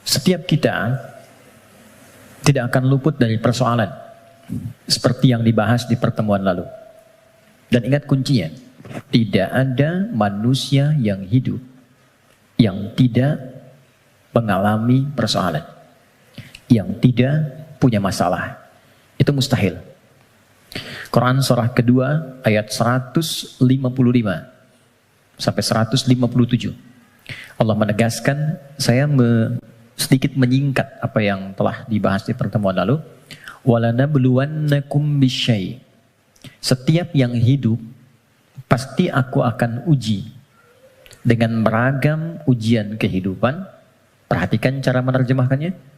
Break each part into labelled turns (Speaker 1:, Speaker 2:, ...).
Speaker 1: Setiap kita tidak akan luput dari persoalan seperti yang dibahas di pertemuan lalu. Dan ingat kuncinya, tidak ada manusia yang hidup yang tidak mengalami persoalan, yang tidak punya masalah. Itu mustahil. Quran surah kedua ayat 155 sampai 157. Allah menegaskan, saya sedikit menyingkat apa yang telah dibahas di pertemuan lalu. Walanabluwannakum bisyai. Setiap yang hidup pasti aku akan uji dengan beragam ujian kehidupan. Perhatikan cara menerjemahkannya.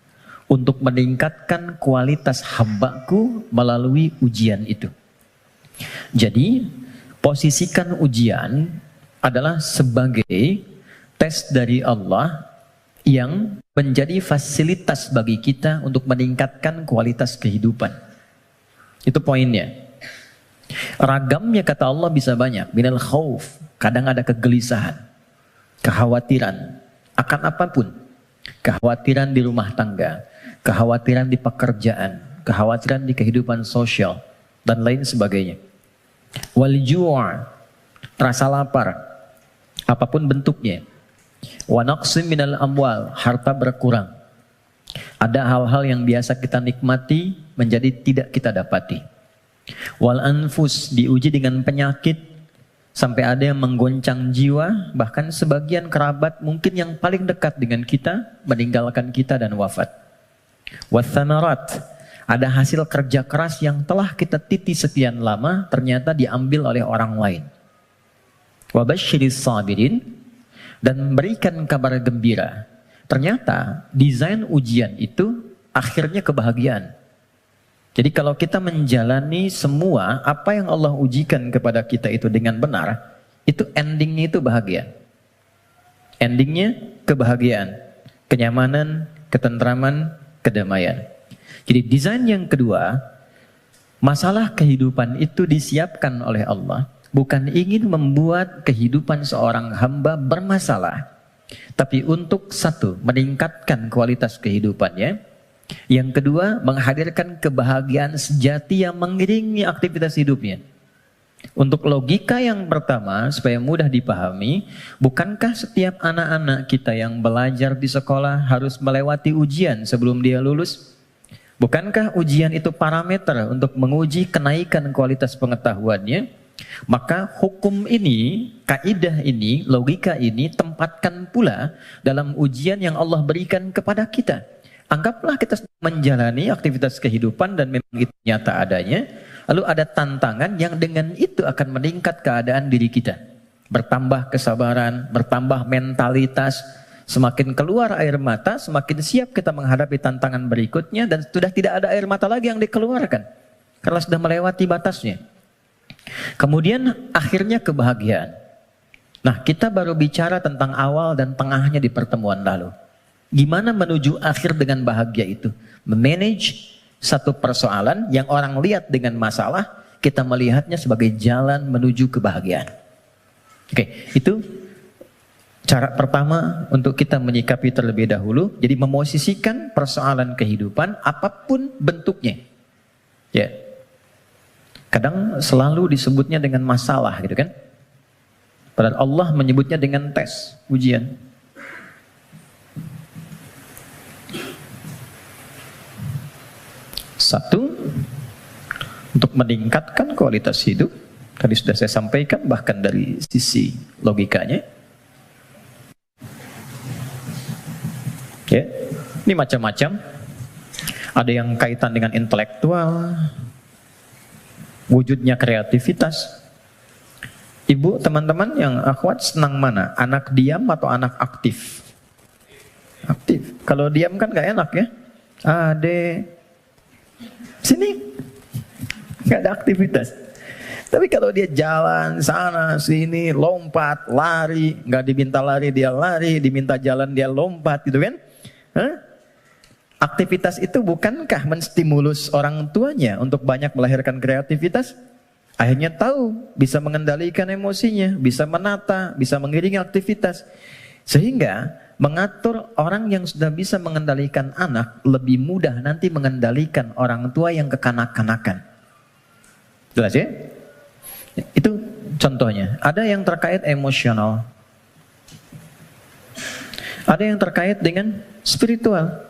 Speaker 1: Untuk meningkatkan kualitas hambaku melalui ujian itu. Jadi, posisikan ujian adalah sebagai tes dari Allah yang menjadi fasilitas bagi kita untuk meningkatkan kualitas kehidupan. Itu poinnya. Ragamnya kata Allah bisa banyak. Minal khauf, kadang ada kegelisahan, kekhawatiran akan apapun. Kekhawatiran di rumah tangga, kekhawatiran di pekerjaan, kekhawatiran di kehidupan sosial, dan lain sebagainya. Wal ju', rasa lapar, apapun bentuknya. Wa naqsim minal amwal, harta berkurang. Ada hal-hal yang biasa kita nikmati menjadi tidak kita dapati. Wal anfus, diuji dengan penyakit sampai ada yang menggoncang jiwa, bahkan sebagian kerabat mungkin yang paling dekat dengan kita meninggalkan kita dan wafat. Wathamarat, ada hasil kerja keras yang telah kita titi sekian lama ternyata diambil oleh orang lain. Wabasyiris sabirin, dan berikan kabar gembira. Ternyata desain ujian itu akhirnya kebahagiaan. Jadi kalau kita menjalani semua apa yang Allah ujikan kepada kita itu dengan benar, itu endingnya itu bahagia. Endingnya kebahagiaan, kenyamanan, ketentraman, kedamaian. Jadi desain yang kedua, masalah kehidupan itu disiapkan oleh Allah bukan ingin membuat kehidupan seorang hamba bermasalah, tapi untuk satu, meningkatkan kualitas kehidupannya. Yang kedua, menghadirkan kebahagiaan sejati yang mengiringi aktivitas hidupnya. Untuk logika yang pertama, supaya mudah dipahami, bukankah setiap anak-anak kita yang belajar di sekolah harus melewati ujian sebelum dia lulus? Bukankah ujian itu parameter untuk menguji kenaikan kualitas pengetahuannya? Maka hukum ini, kaidah ini, logika ini tempatkan pula dalam ujian yang Allah berikan kepada kita. Anggaplah kita menjalani aktivitas kehidupan dan memang itu nyata adanya, lalu ada tantangan yang dengan itu akan meningkat keadaan diri kita. Bertambah kesabaran, bertambah mentalitas, semakin keluar air mata, semakin siap kita menghadapi tantangan berikutnya, dan sudah tidak ada air mata lagi yang dikeluarkan karena sudah melewati batasnya. Kemudian akhirnya kebahagiaan. Nah, kita baru bicara tentang awal dan tengahnya di pertemuan lalu. Gimana menuju akhir dengan bahagia itu? Memanage satu persoalan yang orang lihat dengan masalah, kita melihatnya sebagai jalan menuju kebahagiaan. Oke, itu cara pertama untuk kita menyikapi terlebih dahulu. Jadi memosisikan persoalan kehidupan apapun bentuknya. Ya. Kadang selalu disebutnya dengan masalah gitu kan. Padahal Allah menyebutnya dengan tes, ujian. Satu, untuk meningkatkan kualitas hidup. Tadi sudah saya sampaikan bahkan dari sisi logikanya. Ya, ini macam-macam. Ada yang kaitan dengan intelektual, wujudnya kreativitas. Ibu, teman-teman yang akhwat senang mana? Anak diam atau anak aktif? Aktif. Kalau diam kan gak enak ya. Ade, sini. Gak ada aktivitas. Tapi kalau dia jalan sana sini, lompat, lari, gak diminta lari dia lari, diminta jalan dia lompat gitu kan. Hah? Aktivitas itu bukankah menstimulus orang tuanya untuk banyak melahirkan kreativitas? Akhirnya tahu, bisa mengendalikan emosinya, bisa menata, bisa mengiringi aktivitas. Sehingga mengatur orang yang sudah bisa mengendalikan anak lebih mudah nanti mengendalikan orang tua yang kekanak-kanakan. Jelas ya? Itu contohnya. Ada yang terkait emosional. Ada yang terkait dengan spiritual.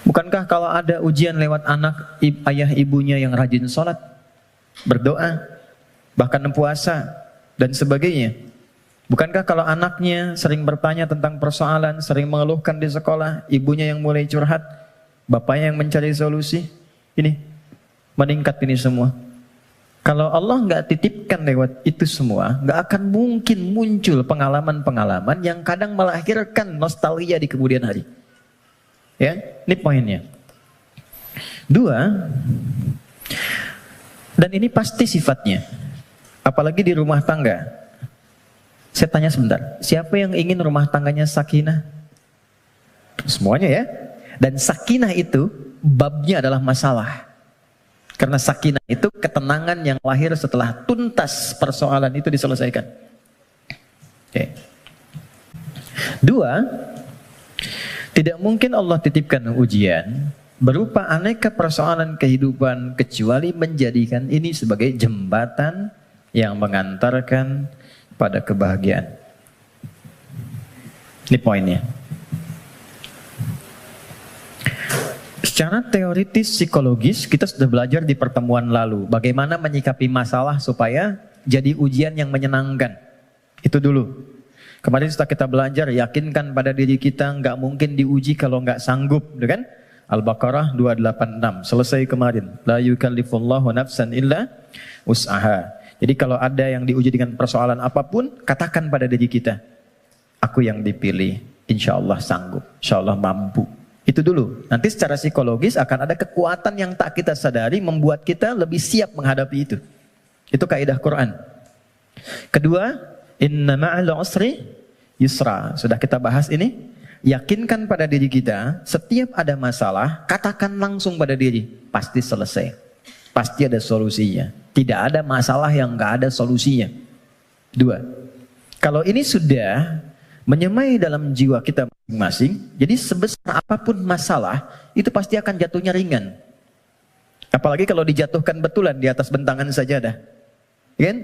Speaker 1: Bukankah kalau ada ujian lewat anak, ayah ibunya yang rajin sholat, berdoa, bahkan puasa, dan sebagainya. Bukankah kalau anaknya sering bertanya tentang persoalan, sering mengeluhkan di sekolah, ibunya yang mulai curhat, bapaknya yang mencari solusi, ini meningkat ini semua. Kalau Allah nggak titipkan lewat itu semua, nggak akan mungkin muncul pengalaman-pengalaman yang kadang melahirkan nostalgia di kemudian hari. Ya, ini poinnya. 2, dan ini pasti sifatnya, apalagi di rumah tangga. Saya tanya sebentar, siapa yang ingin rumah tangganya sakinah? Semuanya ya. Dan sakinah itu babnya adalah masalah. Karena sakinah itu ketenangan yang lahir setelah tuntas persoalan itu diselesaikan. Oke. 2, tidak mungkin Allah titipkan ujian berupa aneka persoalan kehidupan kecuali menjadikan ini sebagai jembatan yang mengantarkan pada kebahagiaan. Ini poinnya. Secara teoritis psikologis kita sudah belajar di pertemuan lalu bagaimana menyikapi masalah supaya jadi ujian yang menyenangkan. Itu dulu. Kemarin setelah kita belajar, yakinkan pada diri kita nggak mungkin diuji kalau nggak sanggup, kan? Al-Baqarah 286, selesai kemarin. La yukallifullahu nafsan illa wus'aha. Jadi kalau ada yang diuji dengan persoalan apapun, katakan pada diri kita, aku yang dipilih, insya Allah sanggup, insya Allah mampu. Itu dulu. Nanti secara psikologis akan ada kekuatan yang tak kita sadari membuat kita lebih siap menghadapi itu. Itu kaidah Quran. Kedua, inna ma'al usri yusra. Sudah kita bahas ini. Yakinkan pada diri kita, setiap ada masalah, katakan langsung pada diri, pasti selesai. Pasti ada solusinya. Tidak ada masalah yang nggak ada solusinya. 2, kalau ini sudah menyemai dalam jiwa kita masing-masing, jadi sebesar apapun masalah, itu pasti akan jatuhnya ringan. Apalagi kalau dijatuhkan betulan di atas bentangan sajadah. Kan?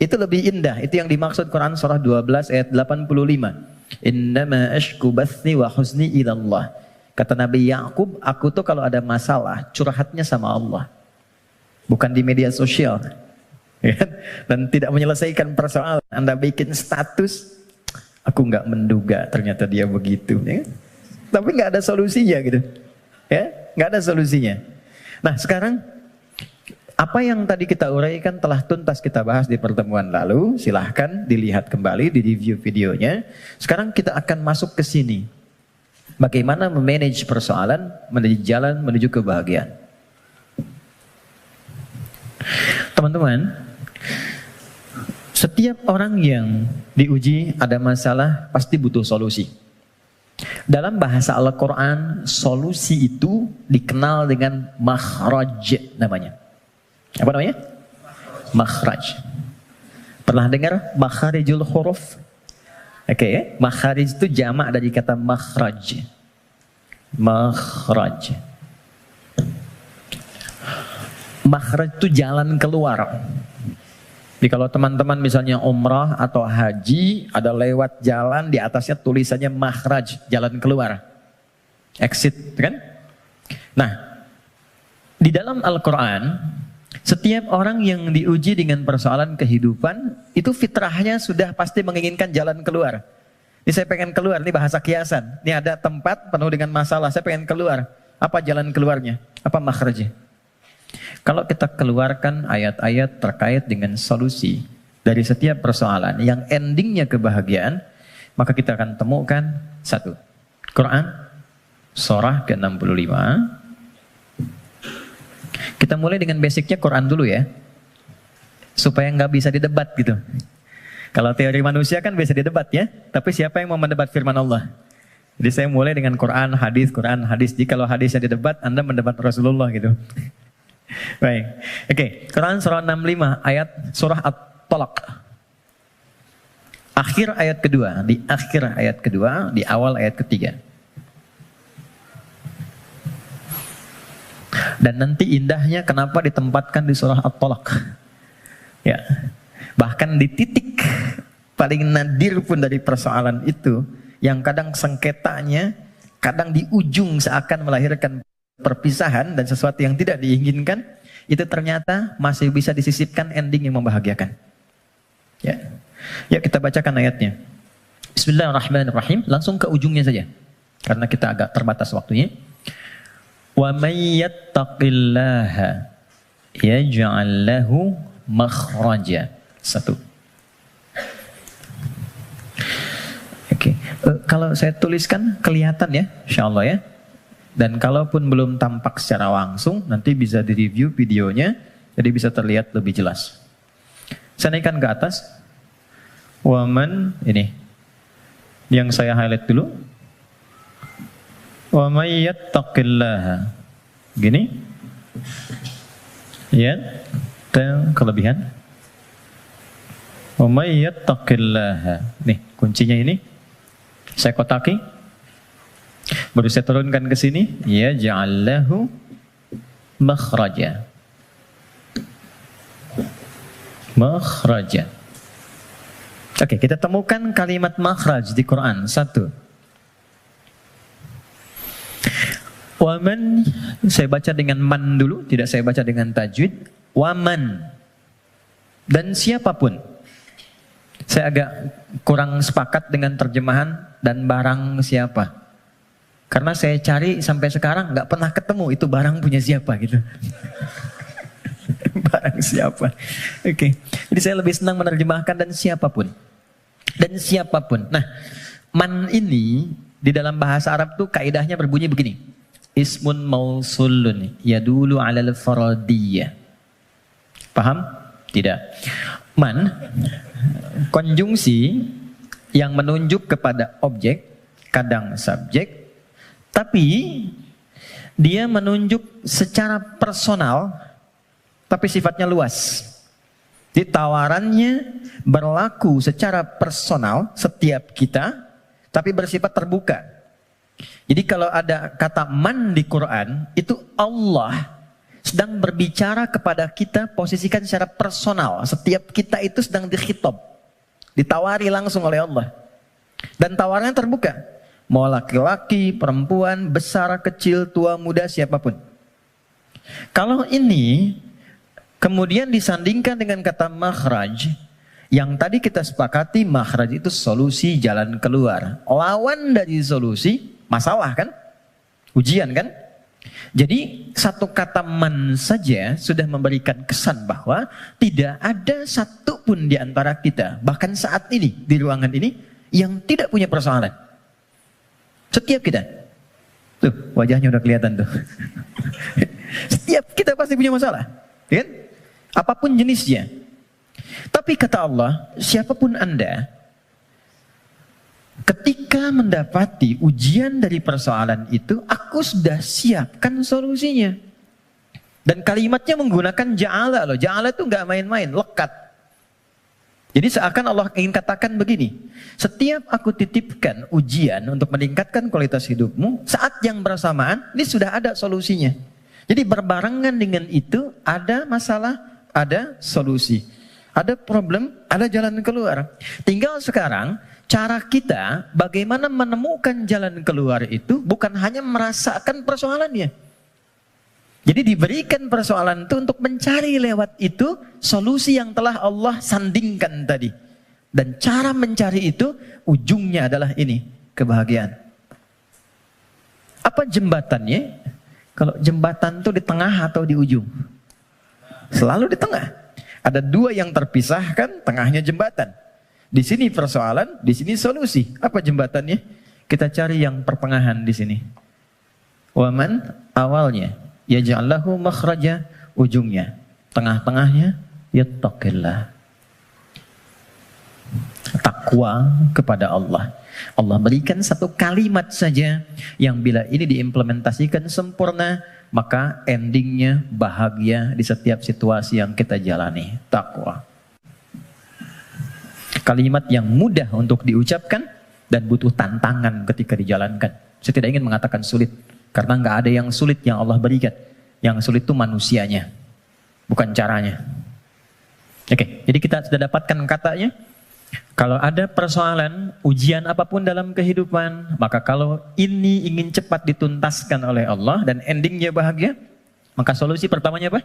Speaker 1: Itu lebih indah. Itu yang dimaksud Quran surah 12 ayat 85. Innama ashku bathi wa huzni ilallah. Kata Nabi Yakub, aku tuh kalau ada masalah, curhatnya sama Allah. Bukan di media sosial. Dan tidak menyelesaikan persoalan. Anda bikin status, aku nggak menduga ternyata dia begitu. Ya? Tapi nggak ada solusinya gitu. Ya, nggak ada solusinya. Nah sekarang, apa yang tadi kita uraikan telah tuntas kita bahas di pertemuan lalu. Silahkan dilihat kembali, di review videonya. Sekarang kita akan masuk ke sini. Bagaimana memanage persoalan menuju jalan menuju kebahagiaan. Teman-teman, setiap orang yang diuji ada masalah pasti butuh solusi. Dalam bahasa Al-Quran, solusi itu dikenal dengan makhraj namanya. Apa namanya? Makhraj. Pernah dengar makharijul huruf? Oke, ya. Makharij itu jamak dari kata makhraj. Makhraj. Makhraj itu jalan keluar. Jadi kalau teman-teman misalnya umrah atau haji, ada lewat jalan di atasnya tulisannya makhraj, jalan keluar. Exit, kan? Nah, di dalam Al-Quran, setiap orang yang diuji dengan persoalan kehidupan, itu fitrahnya sudah pasti menginginkan jalan keluar. Ini saya pengen keluar, ini bahasa kiasan. Ini ada tempat penuh dengan masalah, saya pengen keluar. Apa jalan keluarnya? Apa makhrajnya? Kalau kita keluarkan ayat-ayat terkait dengan solusi dari setiap persoalan yang endingnya kebahagiaan, maka kita akan temukan satu. Quran, surah ke-65. Kita mulai dengan basicnya Quran dulu ya, supaya nggak bisa didebat gitu. Kalau teori manusia kan bisa didebat ya, tapi siapa yang mau mendebat firman Allah? Jadi saya mulai dengan Quran, hadis. Jadi kalau hadisnya didebat, Anda mendebat Rasulullah gitu. Baik, oke. Quran surah 65 ayat surah At-Talaq. Akhir ayat kedua, di akhir ayat kedua, di awal ayat ketiga. Dan nanti indahnya kenapa ditempatkan di surah At-Talaq. Ya. Bahkan di titik paling nadir pun dari persoalan itu, yang kadang sengketanya, kadang di ujung seakan melahirkan perpisahan dan sesuatu yang tidak diinginkan, itu ternyata masih bisa disisipkan ending yang membahagiakan. Ya. Ya, kita bacakan ayatnya. Bismillahirrahmanirrahim. Langsung ke ujungnya saja, karena kita agak terbatas waktunya. Wa may yattaqillaha yaj'al lahu makhraja. Satu. Oke. Kalau saya tuliskan kelihatan ya, insyaallah ya. Dan kalaupun belum tampak secara langsung, nanti bisa direview videonya, jadi bisa terlihat lebih jelas. Saya naikkan ke atas. Waman, ini yang saya highlight dulu. Wa may yattaqillaha. Gini. Ya, kelebihan. Wa may yattaqillaha. Nih, kuncinya ini. Saya kotaki. Baru saya turunkan ke sini, ya ja'allahu makhraja. Makhraja. Oke, kita temukan kalimat makhraj di Quran. Satu. Waman, saya baca dengan man dulu, tidak saya baca dengan tajwid. Waman. Dan siapapun. Saya agak kurang sepakat dengan terjemahan dan barang siapa. Karena saya cari sampai sekarang nggak pernah ketemu itu barang punya siapa gitu. Barang siapa. Oke. Jadi saya lebih senang menerjemahkan dan siapapun. Dan siapapun. Nah, man ini di dalam bahasa Arab tuh kaidahnya berbunyi begini. Ismun mausulun yadulu alal faradiyah. Paham? Tidak. Man, konjungsi yang menunjuk kepada objek, kadang subjek, tapi dia menunjuk secara personal, tapi sifatnya luas. Di tawarannya berlaku secara personal setiap kita, tapi bersifat terbuka. Jadi kalau ada kata man di Quran, itu Allah sedang berbicara kepada kita, posisikan secara personal. Setiap kita itu sedang dikhitab, ditawari langsung oleh Allah. Dan tawarannya terbuka. Mau laki-laki, perempuan, besar, kecil, tua, muda, siapapun. Kalau ini kemudian disandingkan dengan kata makhraj, yang tadi kita sepakati makhraj itu solusi, jalan keluar. Lawan dari solusi, masalah kan? Ujian kan? Jadi satu kata man saja sudah memberikan kesan bahwa tidak ada satu pun di antara kita, bahkan saat ini di ruangan ini, yang tidak punya persoalan. Setiap kita. Tuh, wajahnya udah kelihatan tuh. Setiap kita pasti punya masalah. Kan? Apapun jenisnya. Tapi kata Allah, siapapun Anda, ketika mendapati ujian dari persoalan itu, aku sudah siapkan solusinya. Dan kalimatnya menggunakan ja'ala loh. Ja'ala itu nggak main-main, lekat. Jadi seakan Allah ingin katakan begini, setiap aku titipkan ujian untuk meningkatkan kualitas hidupmu, saat yang bersamaan, ini sudah ada solusinya. Jadi berbarengan dengan itu, ada masalah, ada solusi. Ada problem, ada jalan keluar. Tinggal sekarang, cara kita bagaimana menemukan jalan keluar itu bukan hanya merasakan persoalannya. Jadi diberikan persoalan itu untuk mencari lewat itu solusi yang telah Allah sandingkan tadi. Dan cara mencari itu ujungnya adalah ini, kebahagiaan. Apa jembatannya? Kalau jembatan itu di tengah atau di ujung? Selalu di tengah. Ada dua yang terpisahkan, tengahnya jembatan. Di sini persoalan, di sini solusi. Apa jembatannya? Kita cari yang pertengahan di sini. Waman awalnya, yaj'allahu makhraja, ujungnya. Tengah-tengahnya, yattaqillah. Takwa kepada Allah. Allah berikan satu kalimat saja yang bila ini diimplementasikan sempurna, maka endingnya bahagia di setiap situasi yang kita jalani. Takwa. Kalimat yang mudah untuk diucapkan dan butuh tantangan ketika dijalankan. Saya tidak ingin mengatakan sulit, karena nggak ada yang sulit yang Allah berikan. Yang sulit itu manusianya, bukan caranya. Oke, jadi kita sudah dapatkan katanya. Kalau ada persoalan, ujian apapun dalam kehidupan, maka kalau ini ingin cepat dituntaskan oleh Allah dan endingnya bahagia, maka solusi pertamanya apa?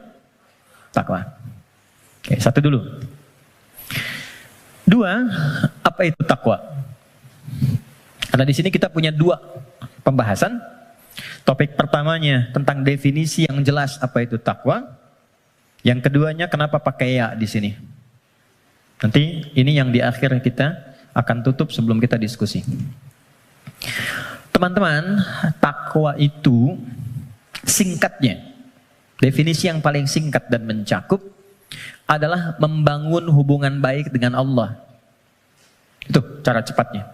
Speaker 1: Takwa. Oke, satu dulu. Dua, apa itu takwa? Karena di sini kita punya dua pembahasan. Topik pertamanya tentang definisi yang jelas apa itu takwa. Yang keduanya kenapa pakai ya di sini. Nanti ini yang di akhir kita akan tutup sebelum kita diskusi. Teman-teman, takwa itu singkatnya, definisi yang paling singkat dan mencakup adalah membangun hubungan baik dengan Allah. Itu cara cepatnya.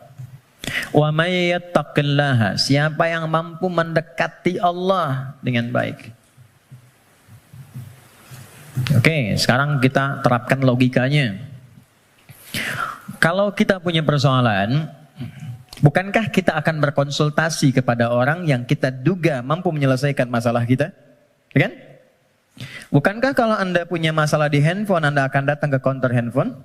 Speaker 1: Wa may yattaqillaha, siapa yang mampu mendekati Allah dengan baik. Oke, sekarang kita terapkan logikanya. Kalau kita punya persoalan, bukankah kita akan berkonsultasi kepada orang yang kita duga mampu menyelesaikan masalah kita? Ya kan? Bukankah kalau Anda punya masalah di handphone, Anda akan datang ke counter handphone?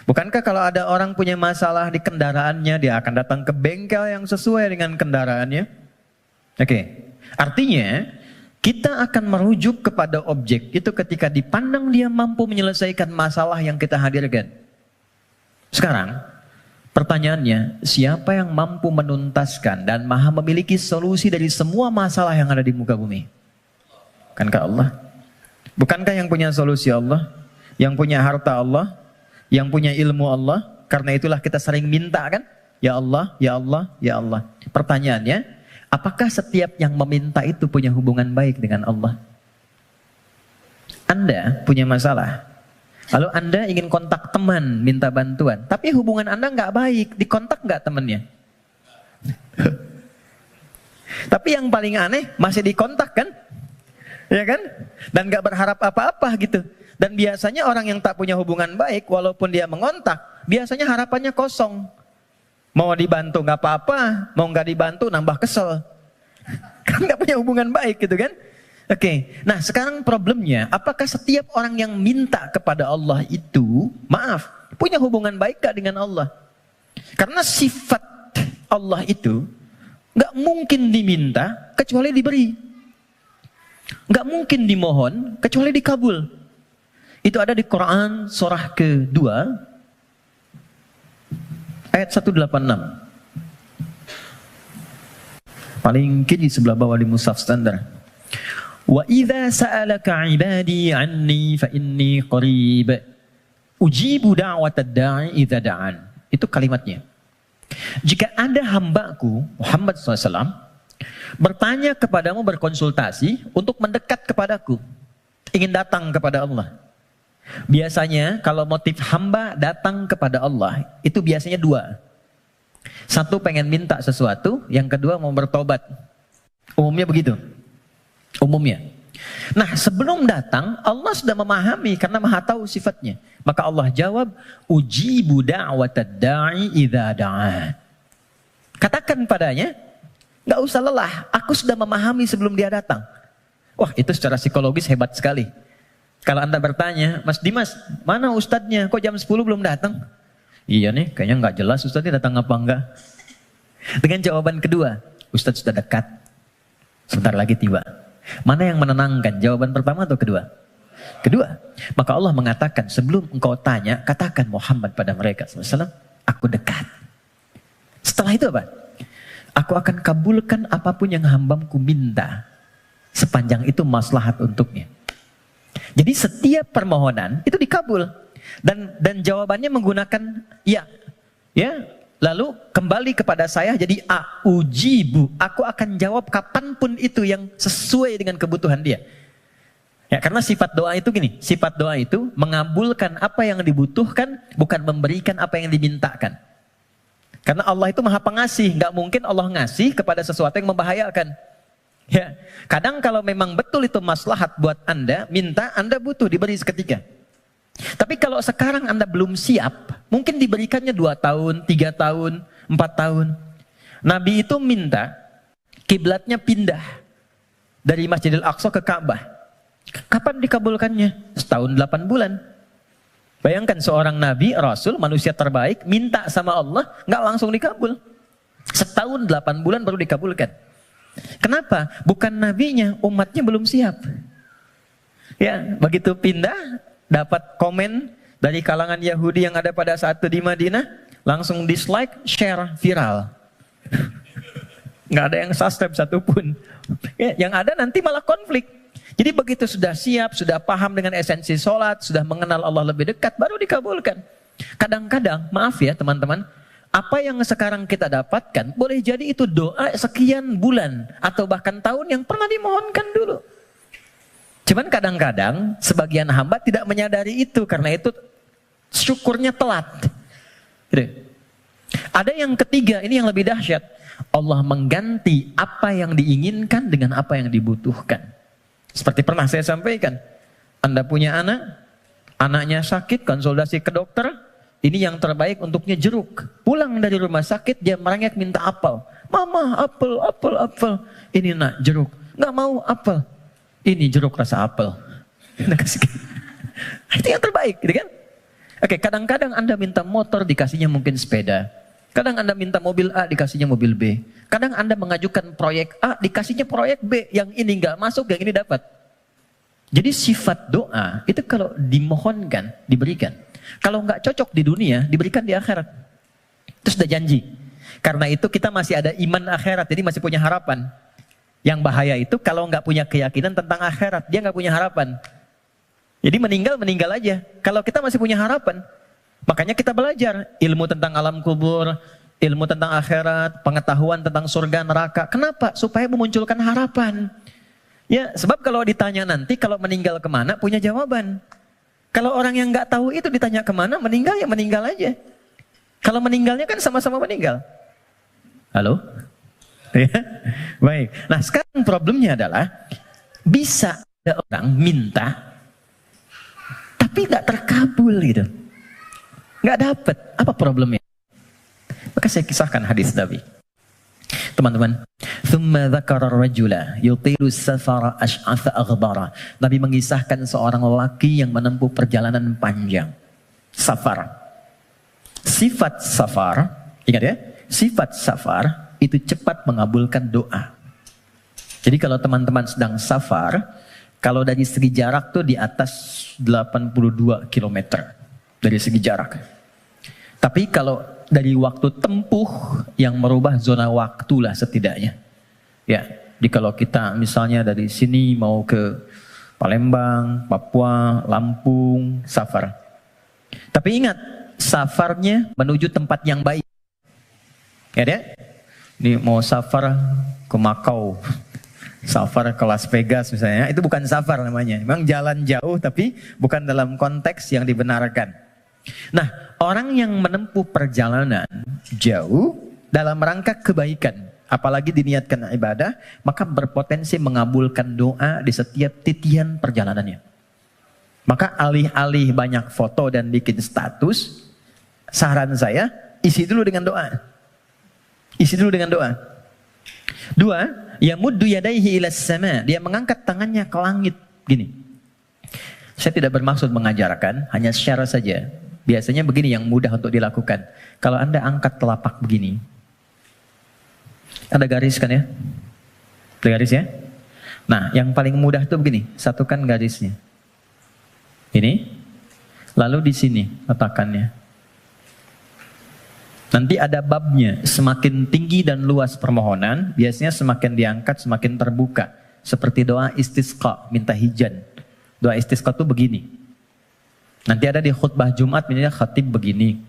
Speaker 1: Bukankah kalau ada orang punya masalah di kendaraannya, dia akan datang ke bengkel yang sesuai dengan kendaraannya? Oke, artinya kita akan merujuk kepada objek itu ketika dipandang dia mampu menyelesaikan masalah yang kita hadirkan. Sekarang, pertanyaannya, siapa yang mampu menuntaskan dan maha memiliki solusi dari semua masalah yang ada di muka bumi? Bukankah Allah? Bukankah yang punya solusi Allah? Yang punya harta Allah? Yang punya ilmu Allah? Karena itulah kita sering minta kan? Ya Allah, ya Allah, ya Allah. Pertanyaannya, apakah setiap yang meminta itu punya hubungan baik dengan Allah? Anda punya masalah. Lalu Anda ingin kontak teman, minta bantuan. Tapi hubungan Anda nggak baik, dikontak nggak temannya? Tapi yang paling aneh, masih dikontak kan? Ya kan? Dan nggak berharap apa-apa gitu. Dan biasanya orang yang tak punya hubungan baik, walaupun dia mengontak, biasanya harapannya kosong. Mau dibantu nggak apa-apa, mau nggak dibantu nambah kesel. Kan nggak punya hubungan baik gitu kan? Oke, nah sekarang problemnya, apakah setiap orang yang minta kepada Allah itu, maaf, punya hubungan baik gak dengan Allah? Karena sifat Allah itu nggak mungkin diminta kecuali diberi, nggak mungkin dimohon kecuali dikabul. Itu ada di Quran surah kedua ayat 186. Paling kiri sebelah bawah di mushaf standar. Wa idza sa'alaka 'ibadi 'anni fa inni qarib ujibu da'watad da'i idza da'an. Itu kalimatnya. Jika ada hambaku Muhammad SAW bertanya kepadamu, berkonsultasi untuk mendekat kepadaku, ingin datang kepada Allah. Biasanya kalau motif hamba datang kepada Allah itu biasanya dua. Satu pengen minta sesuatu, yang kedua mau bertobat. Umumnya begitu. Umumnya. Nah, sebelum datang Allah sudah memahami karena Maha tahu sifatnya. Maka Allah jawab, ujibu da'watad da'i idza da'a. Katakan padanya, enggak usah lelah, aku sudah memahami sebelum dia datang. Wah, itu secara psikologis hebat sekali. Kalau Anda bertanya, Mas Dimas, mana ustadznya? Kok jam 10 belum datang? Iya nih, kayaknya nggak jelas ustadznya datang apa enggak. Dengan jawaban kedua, ustadz sudah dekat, sebentar lagi tiba. Mana yang menenangkan, jawaban pertama atau kedua? Kedua. Maka Allah mengatakan, sebelum engkau tanya, katakan Muhammad pada mereka SAW, aku dekat. Setelah itu apa? Aku akan kabulkan apapun yang hambaku minta, sepanjang itu maslahat untuknya. Jadi setiap permohonan itu dikabul, dan jawabannya menggunakan ya. Lalu kembali kepada saya jadi ujibu, aku akan jawab kapanpun itu yang sesuai dengan kebutuhan dia. Ya, karena sifat doa itu gini, sifat doa itu mengabulkan apa yang dibutuhkan, bukan memberikan apa yang dimintakan. Karena Allah itu Maha Pengasih, nggak mungkin Allah ngasih kepada sesuatu yang membahayakan. Ya, kadang kalau memang betul itu maslahat buat Anda, minta, Anda butuh diberi seketika. Tapi kalau sekarang Anda belum siap, mungkin diberikannya 2 tahun, 3 tahun, 4 tahun. Nabi itu minta kiblatnya pindah dari Masjidil Aqsa ke Ka'bah. Kapan dikabulkannya? Setahun 8 bulan. Bayangkan seorang Nabi, Rasul, manusia terbaik, minta sama Allah, nggak langsung dikabul. Setahun 8 bulan baru dikabulkan. Kenapa? Bukan nabinya, umatnya belum siap. Ya, begitu pindah, dapat komen dari kalangan Yahudi yang ada pada saat itu di Madinah, langsung dislike, share, viral. Nggak ada yang subscribe satupun. Ya, yang ada nanti malah konflik. Jadi begitu sudah siap, sudah paham dengan esensi sholat, sudah mengenal Allah lebih dekat, baru dikabulkan. Kadang-kadang, maaf ya teman-teman, apa yang sekarang kita dapatkan, boleh jadi itu doa sekian bulan, atau bahkan tahun yang pernah dimohonkan dulu. Cuman kadang-kadang sebagian hamba tidak menyadari itu, karena itu syukurnya telat. Gitu. Ada yang ketiga, ini yang lebih dahsyat. Allah mengganti apa yang diinginkan dengan apa yang dibutuhkan. Seperti pernah saya sampaikan, Anda punya anak, anaknya sakit, konsultasi ke dokter, ini yang terbaik untuknya jeruk. Pulang dari rumah sakit, dia merengek minta apel. Mama, apel, apel, apel. Ini nak, jeruk. Nggak mau apel. Ini jeruk rasa apel. Itu yang terbaik, gitu kan? Oke, kadang-kadang Anda minta motor, dikasihnya mungkin sepeda. Kadang Anda minta mobil A, dikasihnya mobil B. Kadang Anda mengajukan proyek A, dikasihnya proyek B. Yang ini nggak masuk, yang ini dapat. Jadi sifat doa, itu kalau dimohonkan, diberikan. Kalau nggak cocok di dunia, diberikan di akhirat. Itu sudah janji. Karena itu kita masih ada iman akhirat, jadi masih punya harapan. Yang bahaya itu kalau nggak punya keyakinan tentang akhirat, dia nggak punya harapan. Jadi meninggal aja. Kalau kita masih punya harapan, makanya kita belajar ilmu tentang alam kubur, ilmu tentang akhirat, pengetahuan tentang surga neraka. Kenapa? Supaya memunculkan harapan. Ya, sebab kalau ditanya nanti kalau meninggal kemana, punya jawaban. Kalau orang yang nggak tahu itu ditanya kemana, meninggal ya meninggal aja. Kalau meninggalnya kan sama-sama meninggal. Halo? Ya, baik. Nah sekarang problemnya adalah bisa ada orang minta tapi nggak terkabul gitu, nggak dapat. Apa problemnya? Maka saya kisahkan hadis Nabi, teman-teman. Thumma dzakara ar-rajula yutilu safara ash'atha aghbara. Nabi mengisahkan seorang lelaki yang menempuh perjalanan panjang. Safar. Sifat safar, ingat ya, sifat safar itu cepat mengabulkan doa. Jadi kalau teman-teman sedang safar, kalau dari segi jarak tuh di atas 82 km dari segi jarak. Tapi kalau dari waktu tempuh yang merubah zona waktu lah setidaknya. Ya, jadi kalau kita misalnya dari sini mau ke Palembang, Papua, Lampung, safar. Tapi ingat, safarnya menuju tempat yang baik. Ya deh? Ini mau safar ke Makau, safar ke Las Vegas misalnya, itu bukan safar namanya. Memang jalan jauh tapi bukan dalam konteks yang dibenarkan. Nah, orang yang menempuh perjalanan jauh dalam rangka kebaikan, apalagi diniatkan ibadah, maka berpotensi mengabulkan doa di setiap titian perjalanannya. Maka alih-alih banyak foto dan bikin status, saran saya, isi dulu dengan doa. Isi dulu dengan doa. 2, yamuddu yadayhi ilas sama. Dia mengangkat tangannya ke langit. Gini. Saya tidak bermaksud mengajarkan, hanya share saja. Biasanya begini yang mudah untuk dilakukan. Kalau Anda angkat telapak begini. Ada garis kan ya? Ada garis ya? Nah, yang paling mudah itu begini. Satukan garisnya. Ini. Lalu di sini letakkannya. Nanti ada babnya, semakin tinggi dan luas permohonan, biasanya semakin diangkat, semakin terbuka. Seperti doa istisqa, minta hujan. Doa istisqa itu begini. Nanti ada di khutbah Jumat, misalnya khatib begini.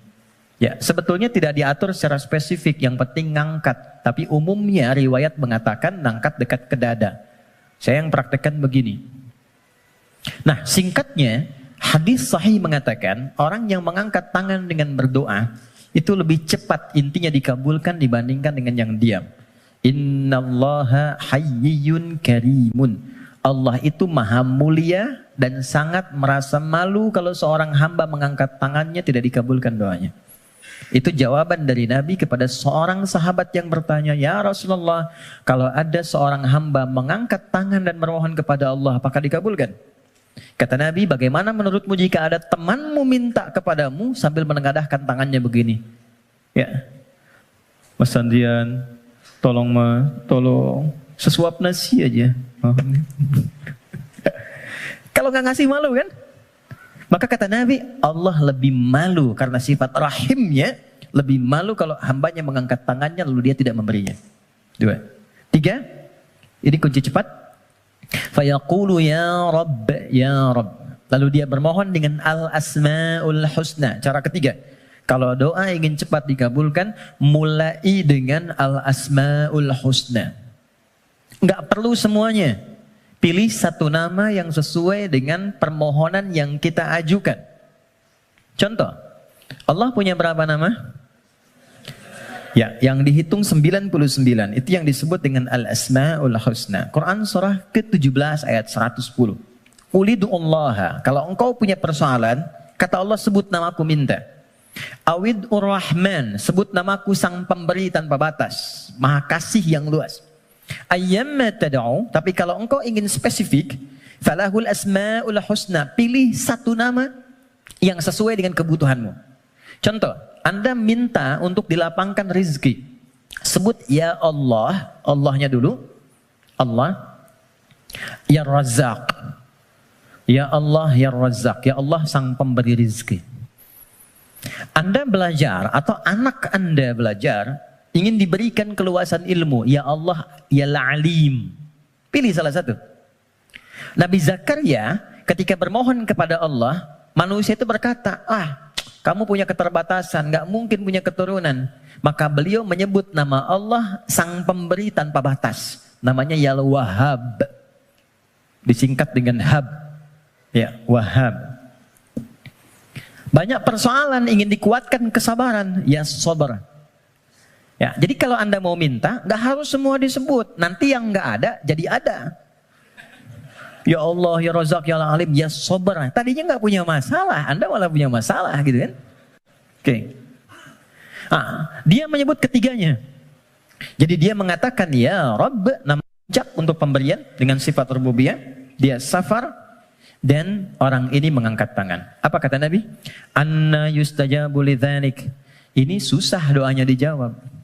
Speaker 1: Ya, sebetulnya tidak diatur secara spesifik, yang penting ngangkat. Tapi umumnya riwayat mengatakan ngangkat dekat ke dada. Saya yang praktekkan begini. Nah, singkatnya, hadis sahih mengatakan, orang yang mengangkat tangan dengan berdoa, itu lebih cepat intinya dikabulkan dibandingkan dengan yang diam. Innallaha hayyun karimun. Allah itu maha mulia dan sangat merasa malu kalau seorang hamba mengangkat tangannya tidak dikabulkan doanya. Itu jawaban dari Nabi kepada seorang sahabat yang bertanya, "Ya Rasulullah, kalau ada seorang hamba mengangkat tangan dan memohon kepada Allah, apakah dikabulkan?" Kata Nabi, "Bagaimana menurutmu jika ada temanmu minta kepadamu sambil menengadahkan tangannya begini? Ya, Mas Andrian, tolong sesuap nasi aja." Kalau nggak ngasih malu kan? Maka kata Nabi, Allah lebih malu karena sifat rahimnya, lebih malu kalau hambanya mengangkat tangannya lalu dia tidak memberinya. 2. 3, ini kunci cepat. Fayaqulu ya Rabb, ya Rabb. Lalu dia bermohon dengan al-asma'ul husna. Cara ketiga, kalau doa ingin cepat dikabulkan, mulai dengan al-asma'ul husna. Enggak perlu semuanya. Pilih satu nama yang sesuai dengan permohonan yang kita ajukan. Contoh, Allah punya berapa nama? Ya, yang dihitung 99. Itu yang disebut dengan Al-Asma'ul Husna. Quran surah ke-17 ayat 110. Ulidu'ullaha. Kalau engkau punya persoalan, kata Allah, sebut namaku minta. Awid'ur Rahman. Sebut namaku sang pemberi tanpa batas. Maha kasih yang luas. Ayyamma tad'u, tapi kalau engkau ingin spesifik, falahul asmaul husna, pilih satu nama yang sesuai dengan kebutuhanmu. Contoh, Anda minta untuk dilapangkan rezeki. Sebut ya Allah, Allahnya dulu. Allah. Ya Razzaq. Ya Allah, ya Razzaq. Ya Allah sang pemberi rezeki. Anda belajar atau anak Anda belajar, ingin diberikan keluasan ilmu. Ya Allah, ya Alim. Pilih salah satu. Nabi Zakaria ketika bermohon kepada Allah, manusia itu berkata, kamu punya keterbatasan, gak mungkin punya keturunan. Maka beliau menyebut nama Allah sang pemberi tanpa batas. Namanya Ya Wahhab. Disingkat dengan Hab. Ya, Wahhab. Banyak persoalan ingin dikuatkan kesabaran. Ya Sabar. Ya, jadi kalau Anda mau minta, nggak harus semua disebut. Nanti yang nggak ada, jadi ada. Ya Allah, ya Razak, ya Alim, ya Sabar. Tadinya nggak punya masalah, Anda malah punya masalah, gitu kan? Oke. Dia menyebut ketiganya. Jadi dia mengatakan, ya Rabb, nama ucap untuk pemberian dengan sifat rububiyah. Dia safar, dan orang ini mengangkat tangan. Apa kata Nabi? Anna yustajabu lidzanik. Ini susah doanya dijawab.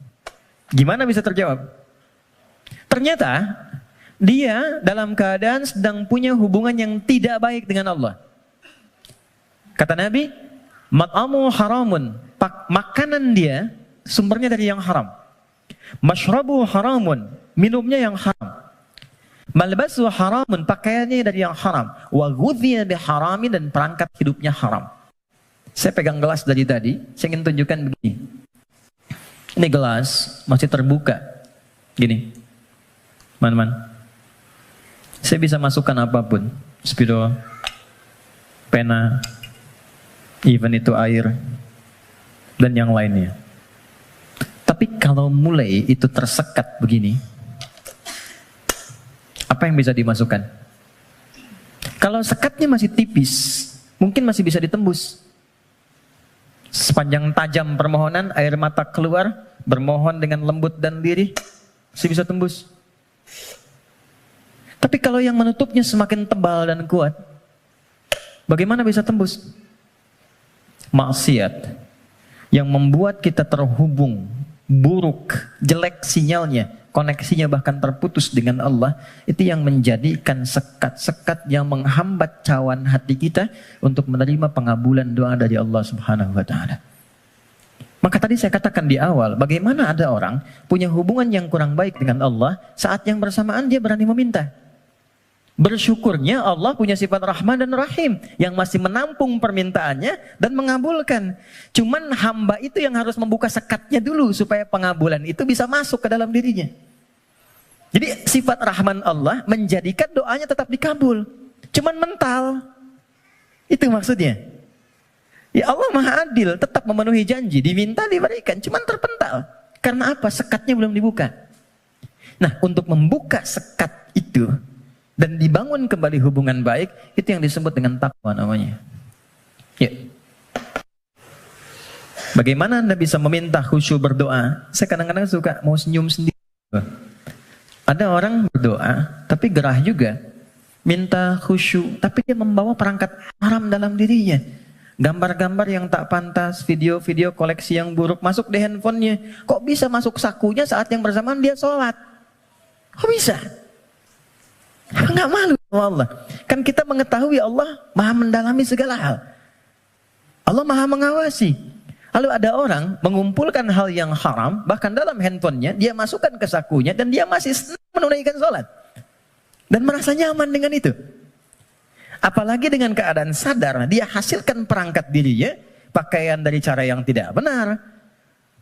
Speaker 1: Gimana bisa terjawab? Ternyata dia dalam keadaan sedang punya hubungan yang tidak baik dengan Allah. Kata Nabi, mat'amu haramun. Makanan dia sumbernya dari yang haram. Mashrabu haramun. Minumnya yang haram. Malbasu haramun. Pakaiannya dari yang haram. Wa ghudhiya biharamin, dan perangkat hidupnya haram. Saya pegang gelas dari tadi, saya ingin tunjukkan begini. Ini gelas masih terbuka. Gini. Man. Saya bisa masukkan apapun. Spidol, pena, even itu air, dan yang lainnya. Tapi kalau mulai itu tersekat begini, apa yang bisa dimasukkan? Kalau sekatnya masih tipis, mungkin masih bisa ditembus. Sepanjang tajam permohonan, air mata keluar, bermohon dengan lembut dan lirih, masih bisa tembus. Tapi kalau yang menutupnya semakin tebal dan kuat, bagaimana bisa tembus? Maksiat yang membuat kita terhubung, buruk, jelek sinyalnya, koneksinya bahkan terputus dengan Allah, itu yang menjadikan sekat-sekat yang menghambat cawan hati kita untuk menerima pengabulan doa dari Allah Subhanahu wa Ta'ala. Maka tadi saya katakan di awal, bagaimana ada orang punya hubungan yang kurang baik dengan Allah, saat yang bersamaan dia berani meminta. Bersyukurnya Allah punya sifat Rahman dan Rahim yang masih menampung permintaannya dan mengabulkan. Cuman hamba itu yang harus membuka sekatnya dulu supaya pengabulan itu bisa masuk ke dalam dirinya. Jadi sifat Rahman Allah menjadikan doanya tetap dikabul. Cuman mental. Itu maksudnya. Ya Allah Maha Adil, tetap memenuhi janji, diminta diberikan, cuman terpental. Karena apa? Sekatnya belum dibuka. Nah, untuk membuka sekat itu, dan dibangun kembali hubungan baik, itu yang disebut dengan takwa namanya. Ya. Bagaimana Anda bisa meminta khusyuk berdoa? Saya kadang-kadang suka mau senyum sendiri. Ada orang berdoa, tapi gerah juga. Minta khusyuk, tapi dia membawa perangkat haram dalam dirinya. Gambar-gambar yang tak pantas, video-video koleksi yang buruk masuk di handphonenya. Kok bisa masuk sakunya saat yang bersamaan dia sholat? Kok bisa? Nggak malu sama Allah. Kan kita mengetahui Allah maha mendalami segala hal. Allah maha mengawasi. Lalu ada orang mengumpulkan hal yang haram, bahkan dalam handphonenya, dia masukkan ke sakunya, dan dia masih senang menunaikan sholat. Dan merasa nyaman dengan itu. Apalagi dengan keadaan sadar, dia hasilkan perangkat dirinya, pakaian dari cara yang tidak benar,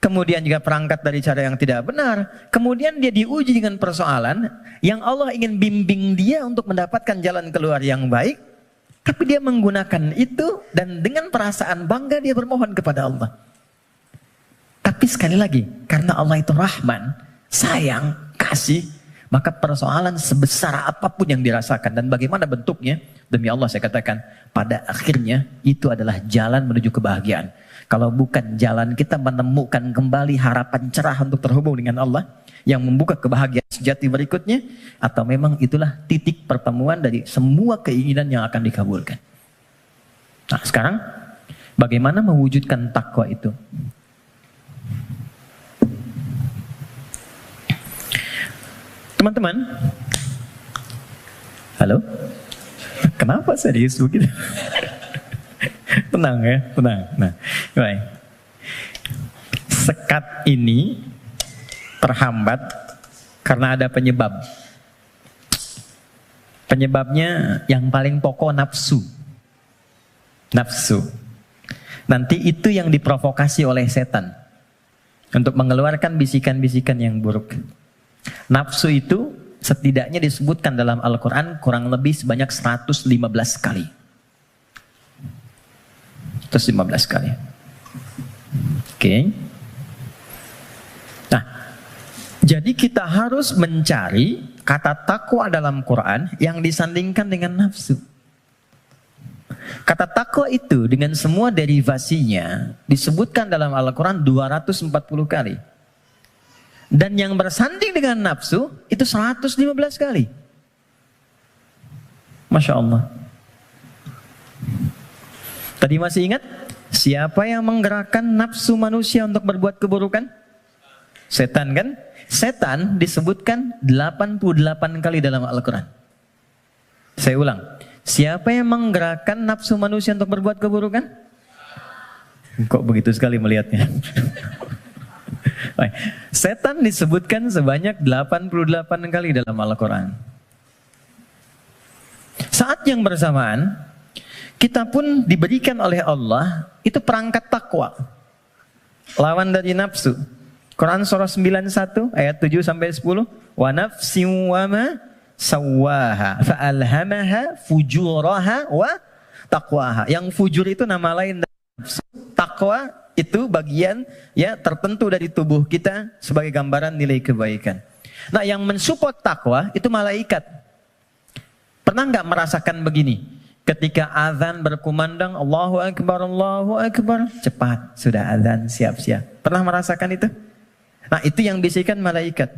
Speaker 1: kemudian juga perangkat dari cara yang tidak benar, kemudian dia diuji dengan persoalan, yang Allah ingin bimbing dia untuk mendapatkan jalan keluar yang baik, tapi dia menggunakan itu dan dengan perasaan bangga dia bermohon kepada Allah. Tapi sekali lagi, karena Allah itu Rahman, sayang, kasih, maka persoalan sebesar apapun yang dirasakan dan bagaimana bentuknya, demi Allah saya katakan, pada akhirnya itu adalah jalan menuju kebahagiaan. Kalau bukan jalan kita menemukan kembali harapan cerah untuk terhubung dengan Allah, yang membuka kebahagiaan sejati berikutnya, atau memang itulah titik pertemuan dari semua keinginan yang akan dikabulkan. Nah sekarang, bagaimana mewujudkan takwa itu? Teman-teman, halo? Kenapa serius begitu? Tenang ya, tenang. Nah, baik. Sekat ini terhambat karena ada penyebab. Penyebabnya yang paling pokok nafsu. Nafsu. Nanti itu yang diprovokasi oleh setan untuk mengeluarkan bisikan-bisikan yang buruk. Nafsu itu setidaknya disebutkan dalam Al-Quran kurang lebih sebanyak 115 kali. 115 kali. Oke. Nah, jadi kita harus mencari kata takwa dalam Quran yang disandingkan dengan nafsu. Kata takwa itu dengan semua derivasinya disebutkan dalam Al-Quran 240 kali. Dan yang bersanding dengan nafsu itu 115 kali. Masya Allah. Tadi masih ingat? Siapa yang menggerakkan nafsu manusia untuk berbuat keburukan? Setan kan? Setan disebutkan 88 kali dalam Al-Quran. Saya ulang. Siapa yang menggerakkan nafsu manusia untuk berbuat keburukan? Kok begitu sekali melihatnya? Setan disebutkan sebanyak 88 kali dalam Al-Quran. Saat yang bersamaan, kita pun diberikan oleh Allah itu perangkat takwa. Lawan dari nafsu. Quran surah 91 ayat 7 sampai 10. Wa nafsin wa ma sawwaha fa'alhamaha fujuraha wa taqwaha. Yang fujur itu nama lain dari nafsu. Takwa itu bagian ya tertentu dari tubuh kita sebagai gambaran nilai kebaikan. Nah, yang mensupport takwa itu malaikat. Pernah nggak merasakan begini? Ketika azan berkumandang Allahu Akbar, cepat sudah azan, siap-siap. Pernah merasakan itu? Nah, itu yang bisikan malaikat.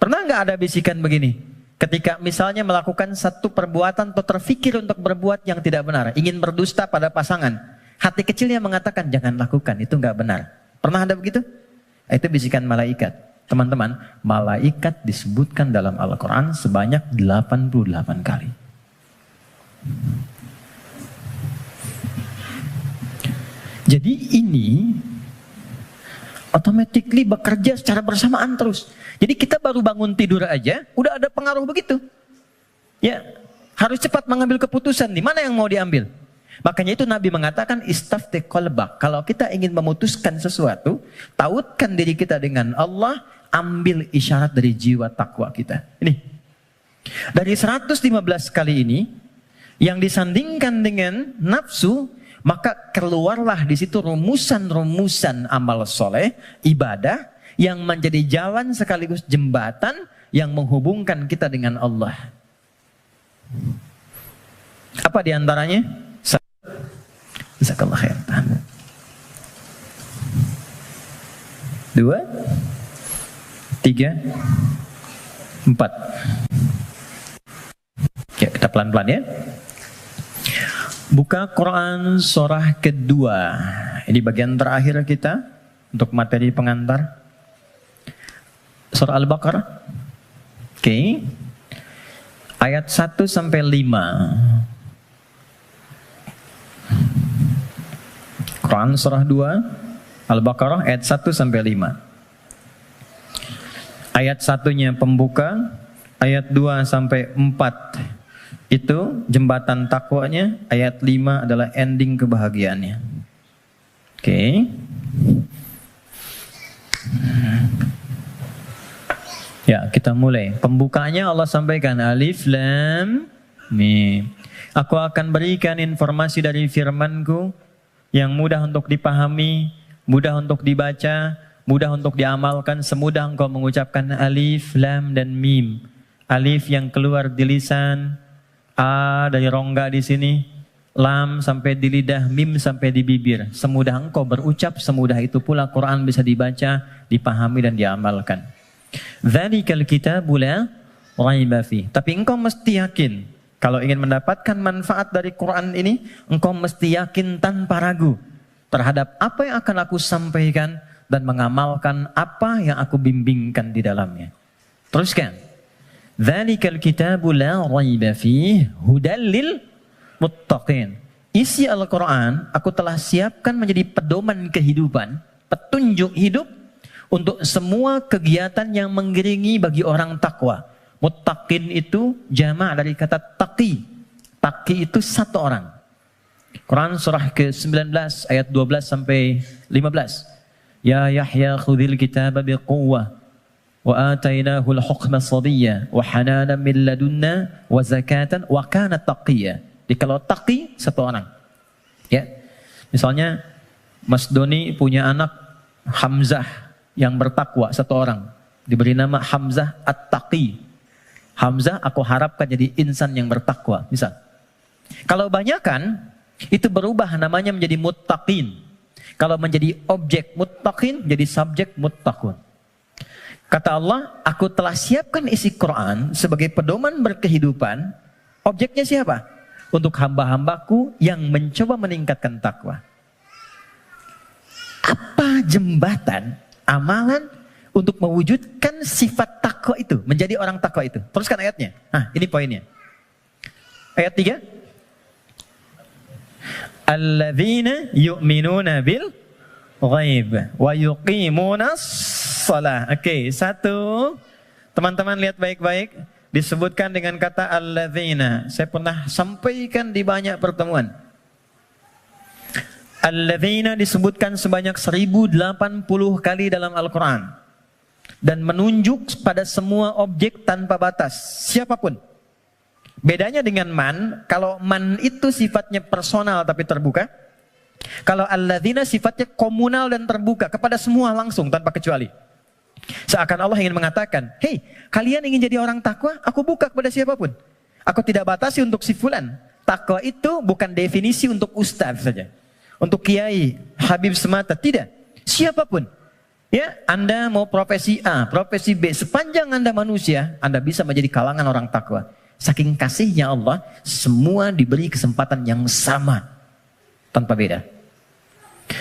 Speaker 1: Pernah nggak ada bisikan begini? Ketika misalnya melakukan satu perbuatan atau terfikir untuk berbuat yang tidak benar, ingin berdusta pada pasangan. Hati kecilnya mengatakan, jangan lakukan, itu nggak benar. Pernah ada begitu? Itu bisikan malaikat. Teman-teman, malaikat disebutkan dalam Al-Quran sebanyak 88 kali. Jadi ini automatically bekerja secara bersamaan terus. Jadi kita baru bangun tidur aja, udah ada pengaruh begitu. Ya, harus cepat mengambil keputusan, di mana yang mau diambil. Makanya itu Nabi mengatakan istafti qalbak. Kalau kita ingin memutuskan sesuatu, tautkan diri kita dengan Allah, ambil isyarat dari jiwa takwa kita. Ini. Dari 115 kali ini yang disandingkan dengan nafsu, maka keluarlah di situ rumusan-rumusan amal soleh, ibadah yang menjadi jalan sekaligus jembatan yang menghubungkan kita dengan Allah. Apa di antaranya? Jazakallah khair. 2, 3, 4. Ya, kita pelan-pelan ya. Buka Quran surah kedua. Ini bagian terakhir kita untuk materi pengantar. Surah Al-Baqarah. Oke. Ayat 1 sampai 5. Quran surah 2, Al-Baqarah ayat 1 sampai 5. Ayat 1-nya pembuka, ayat 2 sampai 4 itu jembatan takwanya, ayat 5 adalah ending kebahagiaannya. Oke. Ya, kita mulai. Pembukanya Allah sampaikan Alif Lam Mim. Aku akan berikan informasi dari firman-Ku yang mudah untuk dipahami, mudah untuk dibaca, mudah untuk diamalkan, semudah engkau mengucapkan Alif, Lam, dan Mim. Alif yang keluar di lisan, A dari rongga di sini, Lam sampai di lidah, Mim sampai di bibir. Semudah engkau berucap, semudah itu pula Quran bisa dibaca, dipahami, dan diamalkan. Dzalikal kitabu la raiba fi. Tapi engkau mesti yakin, kalau ingin mendapatkan manfaat dari Quran ini, engkau mesti yakin tanpa ragu terhadap apa yang akan aku sampaikan dan mengamalkan apa yang aku bimbingkan di dalamnya. Teruskan. Dzalikal kitabu la raiba fihi hudal lil muttaqin. Isi Al-Quran aku telah siapkan menjadi pedoman kehidupan, petunjuk hidup untuk semua kegiatan yang mengiringi bagi orang takwa. Muttaqin itu jama' dari kata taqi. Taqi itu satu orang. Quran surah ke-19 ayat 12 sampai 15. Ya Yahya khudhil kitaba biquwwah wa atainahu al-hukma sabiyya wa hananan min ladunna wa zakatan wa kana taqiyya. Jadi kalau taqi satu orang. Ya. Misalnya Mas Doni punya anak Hamzah yang bertakwa satu orang. Diberi nama Hamzah At-Taqi. Hamzah aku harapkan jadi insan yang bertakwa. Misal. Kalau banyakan itu berubah namanya menjadi muttaqin. Kalau menjadi objek muttaqin jadi subjek muttaqun. Kata Allah, aku telah siapkan isi Quran sebagai pedoman berkehidupan. Objeknya siapa? Untuk hamba-hambaku yang mencoba meningkatkan takwa. Apa jembatan amalan untuk mewujudkan sifat takwa itu, menjadi orang takwa itu? Teruskan ayatnya. Nah, ini poinnya. Ayat 3. Alladzina yu'minuna bil ghaib wa yuqimuna shalah. Oke, satu. Teman-teman lihat baik-baik. Disebutkan dengan kata alladzina. Saya pernah sampaikan di banyak pertemuan. Alladzina disebutkan sebanyak 1080 kali dalam Al-Quran. Dan menunjuk pada semua objek tanpa batas. Siapapun. Bedanya dengan man, kalau man itu sifatnya personal tapi terbuka. Kalau alladzina sifatnya komunal dan terbuka kepada semua langsung tanpa kecuali. Seakan Allah ingin mengatakan, hei kalian ingin jadi orang takwa, aku buka kepada siapapun. Aku tidak batasi untuk si fulan. Takwa itu bukan definisi untuk ustaz saja. Untuk kiai, habib semata, tidak. Siapapun. Ya, Anda mau profesi A, profesi B, sepanjang Anda manusia, Anda bisa menjadi kalangan orang takwa. Saking kasihnya Allah, semua diberi kesempatan yang sama. Tanpa beda.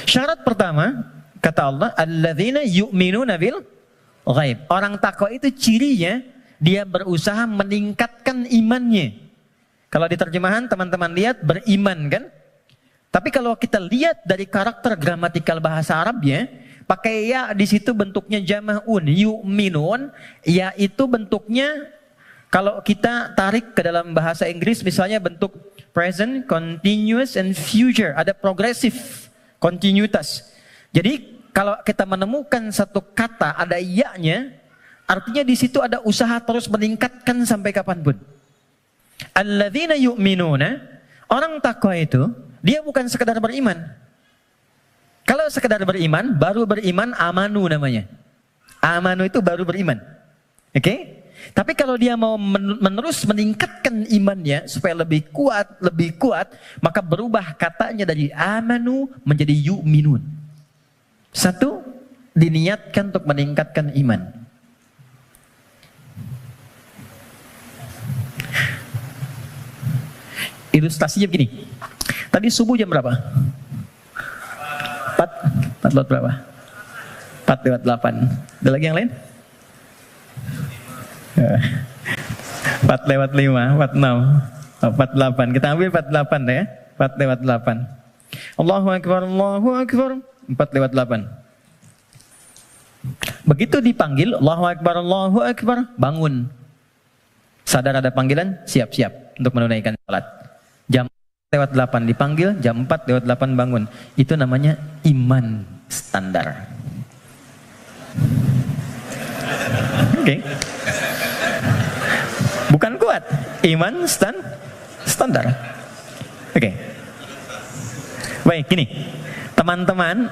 Speaker 1: Syarat pertama, kata Allah, alladzina yu'minuna bil ghaib. Orang takwa itu cirinya, dia berusaha meningkatkan imannya. Kalau di terjemahan teman-teman lihat beriman kan? Tapi kalau kita lihat dari karakter gramatikal bahasa Arabnya, pakai ya di situ bentuknya jama'un, yu'minun, ya itu bentuknya kalau kita tarik ke dalam bahasa Inggris misalnya bentuk present, continuous, and future. Ada progresif, kontinuitas. Jadi kalau kita menemukan satu kata ada ya-nya, artinya di situ ada usaha terus meningkatkan sampai kapanpun. Alladzina yu'minuna, orang takwa itu, dia bukan sekedar beriman. Kalau sekedar beriman, baru beriman amanu namanya. Amanu itu baru beriman. Oke? Tapi kalau dia mau menerus meningkatkan imannya supaya lebih kuat, maka berubah katanya dari amanu menjadi yu'minun. Satu, diniatkan untuk meningkatkan iman. Ilustrasinya begini. Tadi subuh jam berapa? 4 lewat berapa? 4 lewat 8. Ada lagi yang lain? 4 lewat 5, 46, 48. Kita ambil 48 ya. 4 lewat 8. Allahu Akbar, Allahu Akbar. 4 lewat 8. Begitu dipanggil, Allahu Akbar, Allahu Akbar, bangun. Sadar ada panggilan, siap-siap untuk menunaikan salat. Jam 4 lewat 8 dipanggil, jam 4 lewat 8 bangun. Itu namanya iman standar. Oke. Bukan kuat, iman standar. Oke. Baik, gini. Teman-teman,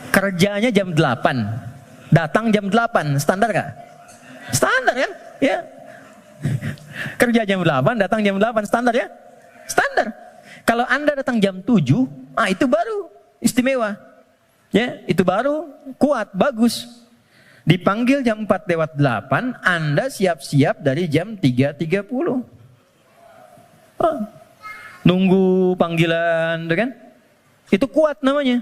Speaker 1: kerjanya jam 8. Datang jam 8, standar gak? Standar kan? Ya. Kerja jam 8, datang jam 8, standar ya? Standar. Kalau Anda datang jam 7, itu baru istimewa. Ya, itu baru kuat, bagus. Dipanggil jam 4 lewat 8, Anda siap-siap dari jam 3.30. Nunggu panggilan, kan? Itu kuat namanya.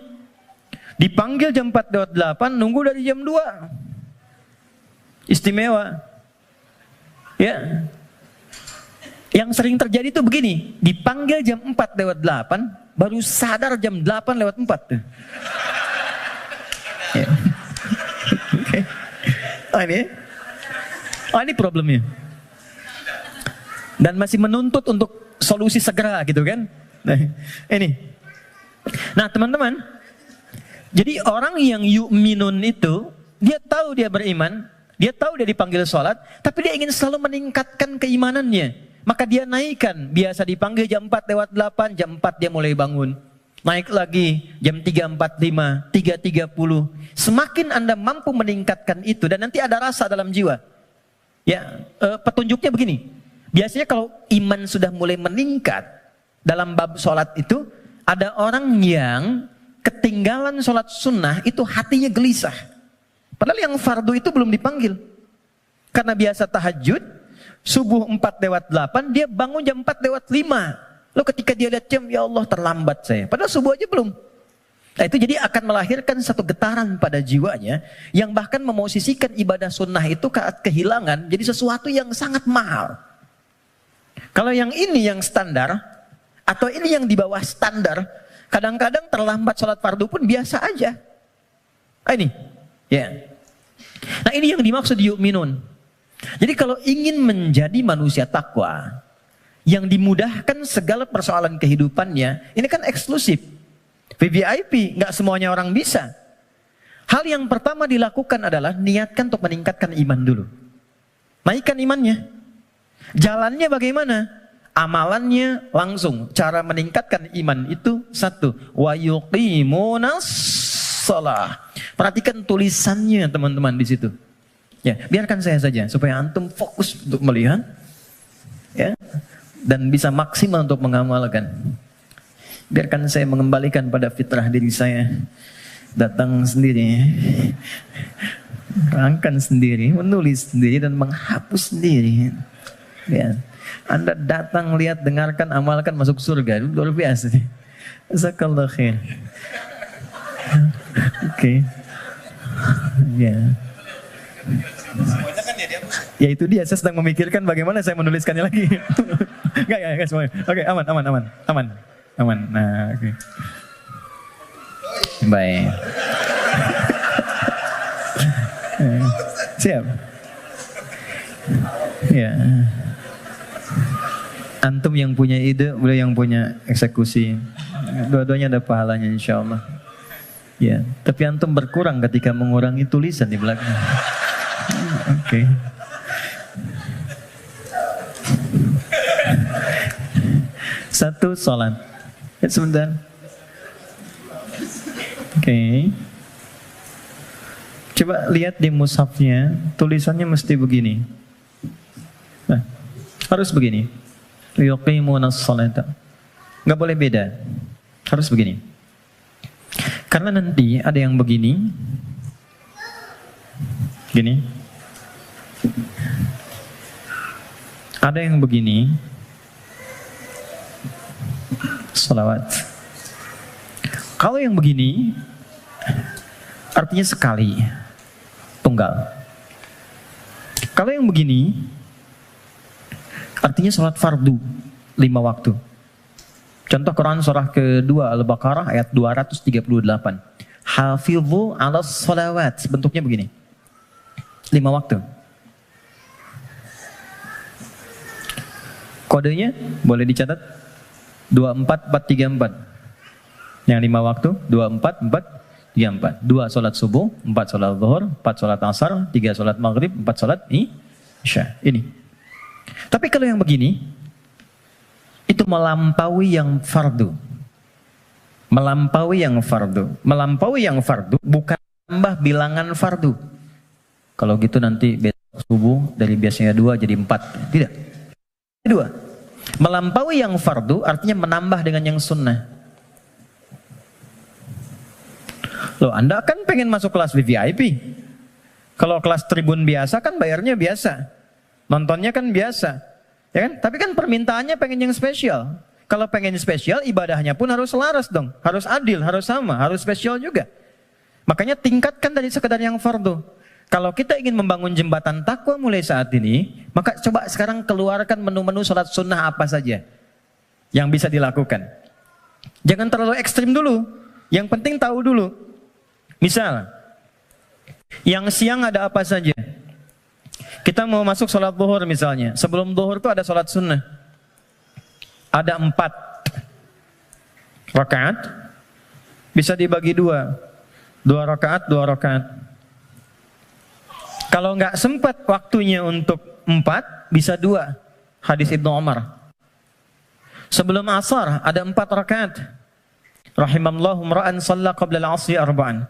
Speaker 1: Dipanggil jam 4 lewat 8, nunggu dari jam 2. Istimewa. Ya. Yang sering terjadi itu begini, dipanggil jam 4 lewat 8, baru sadar jam 8 lewat 4. Ya. Okay. Ini problemnya. Dan masih menuntut untuk solusi segera gitu kan. Nah, ini. Nah, teman-teman, jadi orang yang yu'minun itu, dia tahu dia beriman, dia tahu dia dipanggil sholat, tapi dia ingin selalu meningkatkan keimanannya. Maka dia naikkan, biasa dipanggil jam 4 lewat 8, jam 4 dia mulai bangun. Naik lagi jam 3.45, 3.30. Semakin Anda mampu meningkatkan itu, dan nanti ada rasa dalam jiwa. Ya, petunjuknya begini. Biasanya kalau iman sudah mulai meningkat dalam bab sholat itu, ada orang yang ketinggalan sholat sunnah itu hatinya gelisah. Padahal yang fardu itu belum dipanggil. Karena biasa tahajud, subuh 4 lewat 8, dia bangun jam 4 lewat 5. Lalu ketika dia lihat jam, ya Allah terlambat saya. Padahal subuh aja belum. Nah, itu jadi akan melahirkan satu getaran pada jiwanya, yang bahkan memosisikan ibadah sunnah itu kehilangan jadi sesuatu yang sangat mahal. Kalau yang ini yang standar, atau ini yang di bawah standar, kadang-kadang terlambat sholat fardu pun biasa aja. Ini, ya. Nah, ini yang dimaksud yu'minun. Jadi kalau ingin menjadi manusia takwa, yang dimudahkan segala persoalan kehidupannya, ini kan eksklusif, VVIP, nggak semuanya orang bisa. Hal yang pertama dilakukan adalah niatkan untuk meningkatkan iman dulu. Naikkan imannya. Jalannya bagaimana? Amalannya langsung. Cara meningkatkan iman itu satu, wa yuqimunas shalah. Perhatikan tulisannya teman-teman di situ. Ya, biarkan saya saja supaya antum fokus untuk melihat, ya, dan bisa maksimal untuk mengamalkan. Biarkan saya mengembalikan pada fitrah diri saya. Datang sendiri, rangkan sendiri, menulis sendiri dan menghapus sendiri. Ya. Anda datang, lihat, dengarkan, amalkan, masuk surga. Luar biasa. Jazakallahu khair. Oke. Ya. Ya itu dia, saya sedang memikirkan bagaimana saya menuliskannya lagi. Enggak semuanya. Oke, aman. Nah, oke. Baik. Siap. Ya. Antum yang punya ide, beliau yang punya eksekusi. Dua-duanya ada pahalanya insyaallah. Ya, tapi antum berkurang ketika mengurangi tulisan di belakang. Oke. Satu, sholat. Sebentar. Oke. Coba lihat di mushafnya, tulisannya mesti begini. Harus begini. Yuqimunas sholata. Nggak boleh beda. Harus begini. Karena nanti ada yang begini. Gini. Ada yang begini. Salawat. Kalau yang begini artinya sekali, tunggal. Kalau yang begini artinya sholat fardu 5 waktu. Contoh Quran surah kedua Al-Baqarah ayat 238. Hafidhu 'alas sholawat. Bentuknya begini. 5 waktu. Kodenya boleh dicatat 24434. Yang 5 waktu 24434. 2 sholat subuh, 4 sholat zuhur, 4 sholat asar, 3 sholat maghrib, 4 sholat isya. Ini. Tapi kalau yang begini itu melampaui yang fardu. Melampaui yang fardu. Melampaui yang fardu bukan tambah bilangan fardu. Kalau gitu nanti besok subuh dari biasanya 2 jadi 4. Tidak. 2. Melampaui yang fardu artinya menambah dengan yang sunnah. Loh, Anda kan pengen masuk kelas VIP. Kalau kelas tribun biasa kan bayarnya biasa. Nontonnya kan biasa. Ya kan? Tapi kan permintaannya pengen yang spesial. Kalau pengen spesial, ibadahnya pun harus selaras dong. Harus adil, harus sama, harus spesial juga. Makanya tingkatkan dari sekedar yang fardu. Kalau kita ingin membangun jembatan takwa mulai saat ini, maka coba sekarang keluarkan menu-menu sholat sunnah apa saja yang bisa dilakukan. Jangan terlalu ekstrim dulu. Yang penting tahu dulu. Misal, yang siang ada apa saja? Kita mau masuk sholat zuhur misalnya. Sebelum zuhur itu ada sholat sunnah. Ada 4 rakaat. Bisa dibagi 2. 2 rakaat, 2 rakaat. Kalau nggak sempat waktunya untuk 4, bisa 2. Hadis Ibnu Umar. Sebelum asar ada 4 rakaat. Rahimallahu mra'an shalla qabla al-'asri arba'an.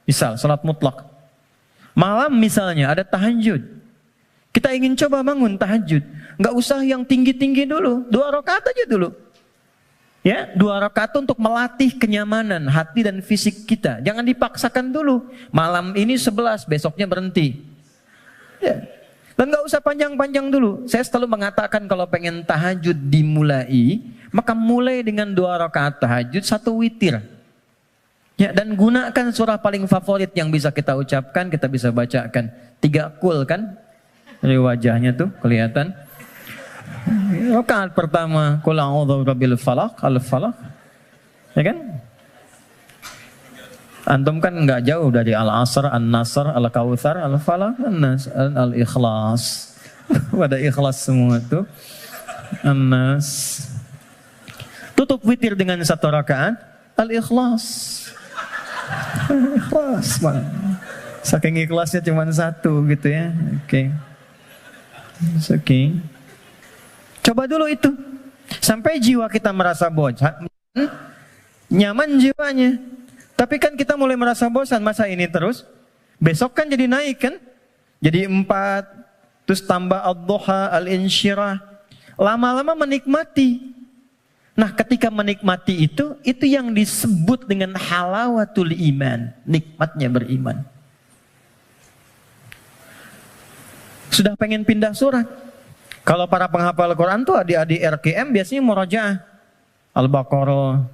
Speaker 1: Misal, salat mutlak. Malam misalnya ada tahajud. Kita ingin coba bangun tahajud. Nggak usah yang tinggi-tinggi dulu. 2 rakaat aja dulu. Ya, 2 rakaat untuk melatih kenyamanan hati dan fisik kita. Jangan dipaksakan dulu. Malam ini 11, besoknya berhenti. Ya. Dan nggak usah panjang-panjang dulu. Saya selalu mengatakan kalau pengen tahajud dimulai, maka mulai dengan 2 rakaat tahajud, 1 witir. Ya, dan gunakan surah paling favorit yang bisa kita ucapkan, kita bisa bacakan. 3 kul kan? Dari wajahnya tuh kelihatan. Rakaat pertama, qul a'udzu birabbil falaq, al-falaq. Ya kan? Antum kan enggak jauh dari al-asr, an-nasr, al-kautsar, al-falaq, an-nas, al-ikhlas. Pada ikhlas semua tuh. An-nas. Tutup witir dengan 1 rakaat, al-ikhlas. Ikhlas, man. Saking ikhlasnya cuma 1 gitu ya. Oke. Oke. Coba dulu itu. Sampai jiwa kita merasa bosan, nyaman jiwanya. Tapi kan kita mulai merasa bosan, masa ini terus? Besok kan jadi naik kan? Jadi 4, terus tambah ad-duha, al-insyirah. Lama-lama menikmati. Nah, ketika menikmati itu yang disebut dengan halawatul iman, nikmatnya beriman. Sudah pengen pindah surat. Kalau para penghafal Quran tuh adik-adik RKM biasanya murajaah. Al-Baqarah,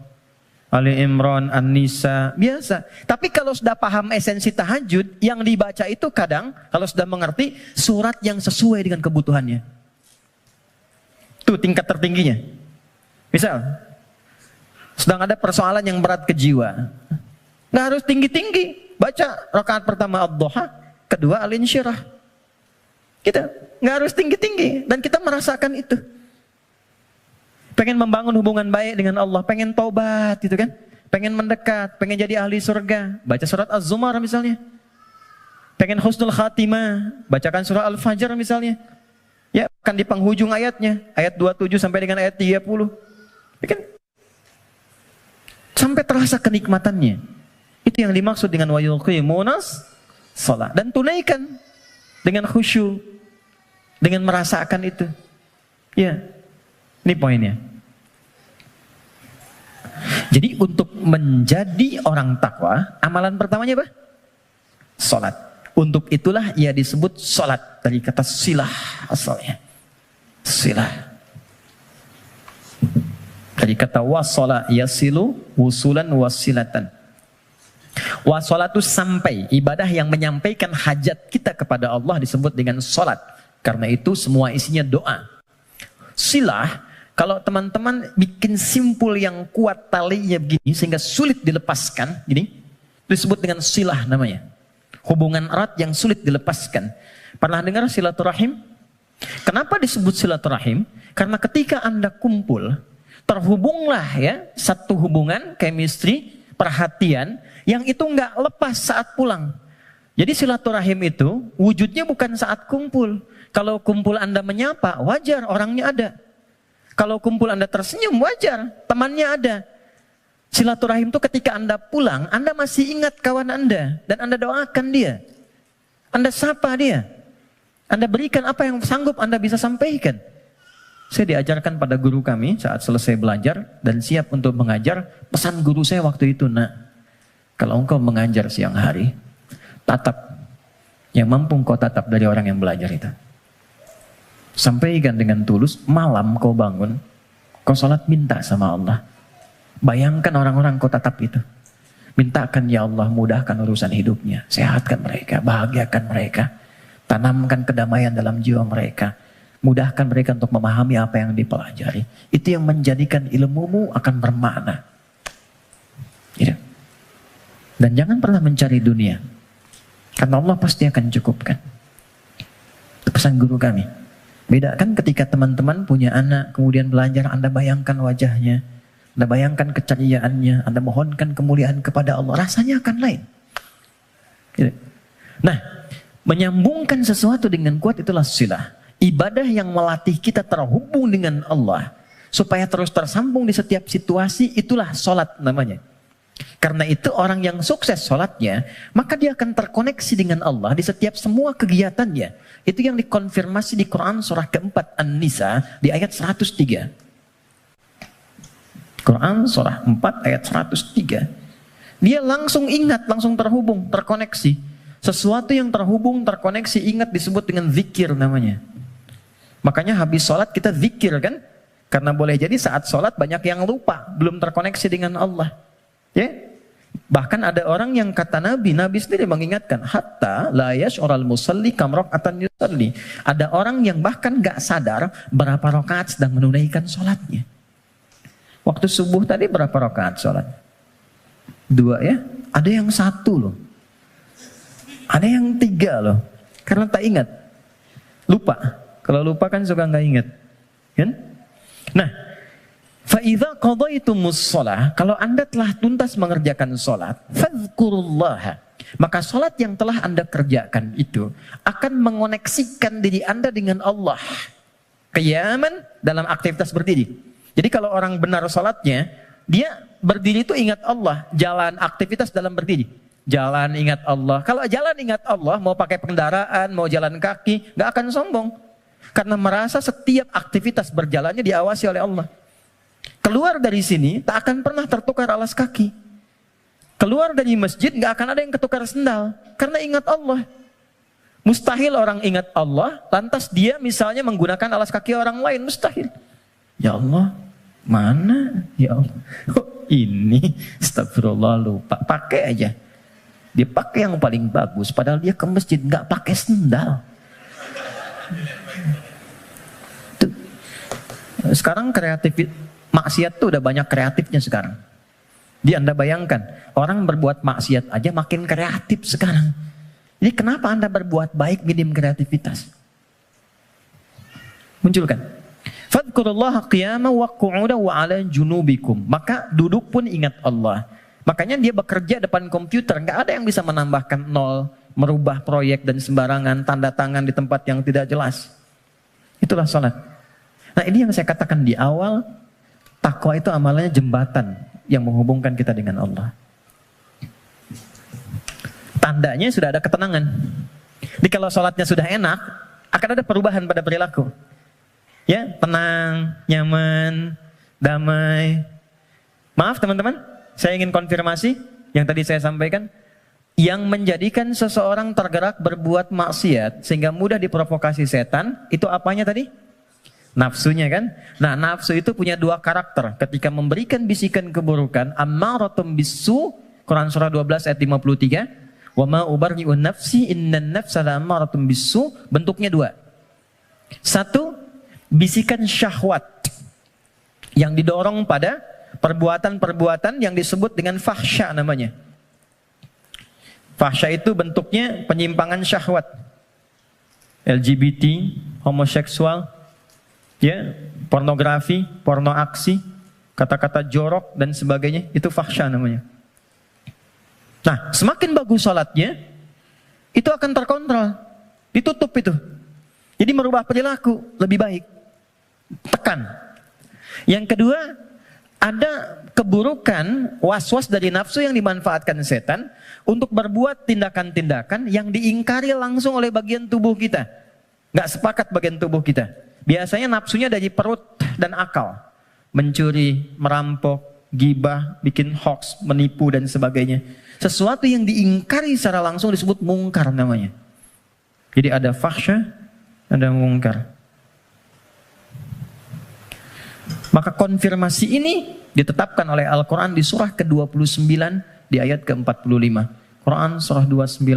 Speaker 1: Ali Imran, An-Nisa, biasa. Tapi kalau sudah paham esensi tahajud, yang dibaca itu kadang, kalau sudah mengerti, surat yang sesuai dengan kebutuhannya. Itu tingkat tertingginya. Misal, sedang ada persoalan yang berat ke jiwa. Nggak harus tinggi-tinggi. Baca rakaat pertama ad-duha, kedua al-insyirah. Kita nggak harus tinggi-tinggi dan kita merasakan itu. Pengen membangun hubungan baik dengan Allah, pengen taubat gitu kan, pengen mendekat, pengen jadi ahli surga, baca surat Az-Zumar misalnya. Pengen husnul khatimah, bacakan surah Al-Fajr misalnya. Ya, kan di penghujung ayatnya, ayat 27 sampai dengan ayat 30. Ya kan? Sampai terasa kenikmatannya. Itu yang dimaksud dengan wa yuqimunas shalah, dan tunaikan dengan khusyuk, dengan merasakan itu. Ya, ini poinnya. Jadi untuk menjadi orang takwa, amalan pertamanya apa? Salat. Untuk itulah ia disebut salat, dari kata silah asalnya. Silah. Dari kata wasala yasilu wusulan wasilatan. Wasolatu sampai, ibadah yang menyampaikan hajat kita kepada Allah disebut dengan salat. Karena itu semua isinya doa. Silah, kalau teman-teman bikin simpul yang kuat talinya begini sehingga sulit dilepaskan, gini, itu disebut dengan silah namanya. Hubungan erat yang sulit dilepaskan. Pernah dengar silaturahim? Kenapa disebut silaturahim? Karena ketika Anda kumpul, terhubunglah ya satu hubungan, chemistry, perhatian yang itu nggak lepas saat pulang. Jadi silaturahim itu wujudnya bukan saat kumpul. Kalau kumpul Anda menyapa, wajar orangnya ada. Kalau kumpul Anda tersenyum, wajar temannya ada. Silaturahim itu ketika Anda pulang, Anda masih ingat kawan Anda dan Anda doakan dia. Anda sapa dia. Anda berikan apa yang sanggup Anda bisa sampaikan. Saya diajarkan pada guru kami saat selesai belajar dan siap untuk mengajar. Pesan guru saya waktu itu, nak, kalau engkau mengajar siang hari, tatap yang mampu engkau tatap dari orang yang belajar itu. Sampaikan dengan tulus, malam kau bangun, kau sholat minta sama Allah. Bayangkan orang-orang kau tatap itu. Mintakan ya Allah mudahkan urusan hidupnya, sehatkan mereka, bahagiakan mereka, tanamkan kedamaian dalam jiwa mereka. Mudahkan mereka untuk memahami apa yang dipelajari. Itu yang menjadikan ilmumu akan bermakna. Gitu. Dan jangan pernah mencari dunia. Karena Allah pasti akan cukupkan. Itu pesan guru kami. Bedakan ketika teman-teman punya anak, kemudian belajar, Anda bayangkan wajahnya. Anda bayangkan keceriaannya. Anda mohonkan kemuliaan kepada Allah. Rasanya akan lain. Gitu. Nah, menyambungkan sesuatu dengan kuat itulah silah. Ibadah yang melatih kita terhubung dengan Allah supaya terus tersambung di setiap situasi, itulah sholat namanya. Karena itu orang yang sukses sholatnya, maka dia akan terkoneksi dengan Allah di setiap semua kegiatannya. Itu yang dikonfirmasi di Quran surah keempat An-Nisa di ayat 103. Quran surah 4 ayat 103. Dia langsung ingat, langsung terhubung, terkoneksi. Sesuatu yang terhubung, terkoneksi, ingat disebut dengan zikir namanya. Makanya habis sholat kita zikir kan? Karena boleh jadi saat sholat banyak yang lupa, belum terkoneksi dengan Allah. Ya? Bahkan ada orang yang kata Nabi sendiri mengingatkan, hatta la yash'ural musalli kam raka'atan yusalli. Ada orang yang bahkan gak sadar berapa rakaat sedang menunaikan sholatnya. Waktu subuh tadi berapa rakaat sholat? 2 ya? Ada yang 1 loh. Ada yang 3 loh. Karena tak ingat. Lupa. Kalau lupa kan suka nggak ingat, kan? Nah, faidza qadaytumus shalah, kalau Anda telah tuntas mengerjakan salat, fadzkurullah, maka salat yang telah Anda kerjakan itu akan mengoneksikan diri Anda dengan Allah. Qiyaman dalam aktivitas berdiri. Jadi kalau orang benar salatnya, dia berdiri itu ingat Allah, jalan aktivitas dalam berdiri. Jalan ingat Allah. Kalau jalan ingat Allah, mau pakai kendaraan, mau jalan kaki, nggak akan sombong. Karena merasa setiap aktivitas berjalannya diawasi oleh Allah. Keluar dari sini tak akan pernah tertukar alas kaki. Keluar dari masjid gak akan ada yang ketukar sendal. Karena ingat Allah. Mustahil orang ingat Allah, lantas dia misalnya menggunakan alas kaki orang lain. Mustahil. Ya Allah, mana? Ya Allah. Oh, ini, astagfirullah, lupa. Pakai aja. Dia pakai yang paling bagus, padahal dia ke masjid gak pakai sendal. Sekarang kreatif, maksiat tuh udah banyak kreatifnya sekarang. Anda bayangkan, orang berbuat maksiat aja makin kreatif sekarang. Jadi kenapa Anda berbuat baik minim kreativitas? Munculkan. Fadhkurullaha qiyaman wa qu'udan wa 'ala junubikum. Maka duduk pun ingat Allah. Makanya dia bekerja depan komputer, nggak ada yang bisa menambahkan nol, merubah proyek dan sembarangan, tanda tangan di tempat yang tidak jelas. Itulah salat. Nah, ini yang saya katakan di awal, takwa itu amalannya jembatan yang menghubungkan kita dengan Allah. Tandanya sudah ada ketenangan. Jadi kalau sholatnya sudah enak, akan ada perubahan pada perilaku. Ya, tenang, nyaman, damai. Maaf teman-teman, saya ingin konfirmasi yang tadi saya sampaikan. Yang menjadikan seseorang tergerak berbuat maksiat sehingga mudah diprovokasi setan, itu apanya tadi? Nafsunya kan? Nah, nafsu itu punya dua karakter. Ketika memberikan bisikan keburukan, ammaratum bisu, Quran surah 12 ayat 53, wa ma ubarri'un nafsi innan nafsa la'amaratum bisu, bentuknya dua. Satu, bisikan syahwat yang didorong pada perbuatan-perbuatan yang disebut dengan fahsya namanya. Fahsya itu bentuknya penyimpangan syahwat. LGBT, homoseksual, ya, pornografi, porno aksi, kata-kata jorok dan sebagainya, itu fahsya namanya. Nah, semakin bagus sholatnya, itu akan terkontrol, ditutup itu. Jadi merubah perilaku lebih baik. Tekan. Yang kedua, ada keburukan was-was dari nafsu yang dimanfaatkan setan untuk berbuat tindakan-tindakan yang diingkari langsung oleh bagian tubuh kita. Nggak sepakat bagian tubuh kita. Biasanya nafsunya dari perut dan akal. Mencuri, merampok, gibah, bikin hoax, menipu dan sebagainya. Sesuatu yang diingkari secara langsung disebut mungkar namanya. Jadi ada fahsya, ada mungkar. Maka konfirmasi ini ditetapkan oleh Al-Quran di surah ke-29 di ayat ke-45. Quran surah 29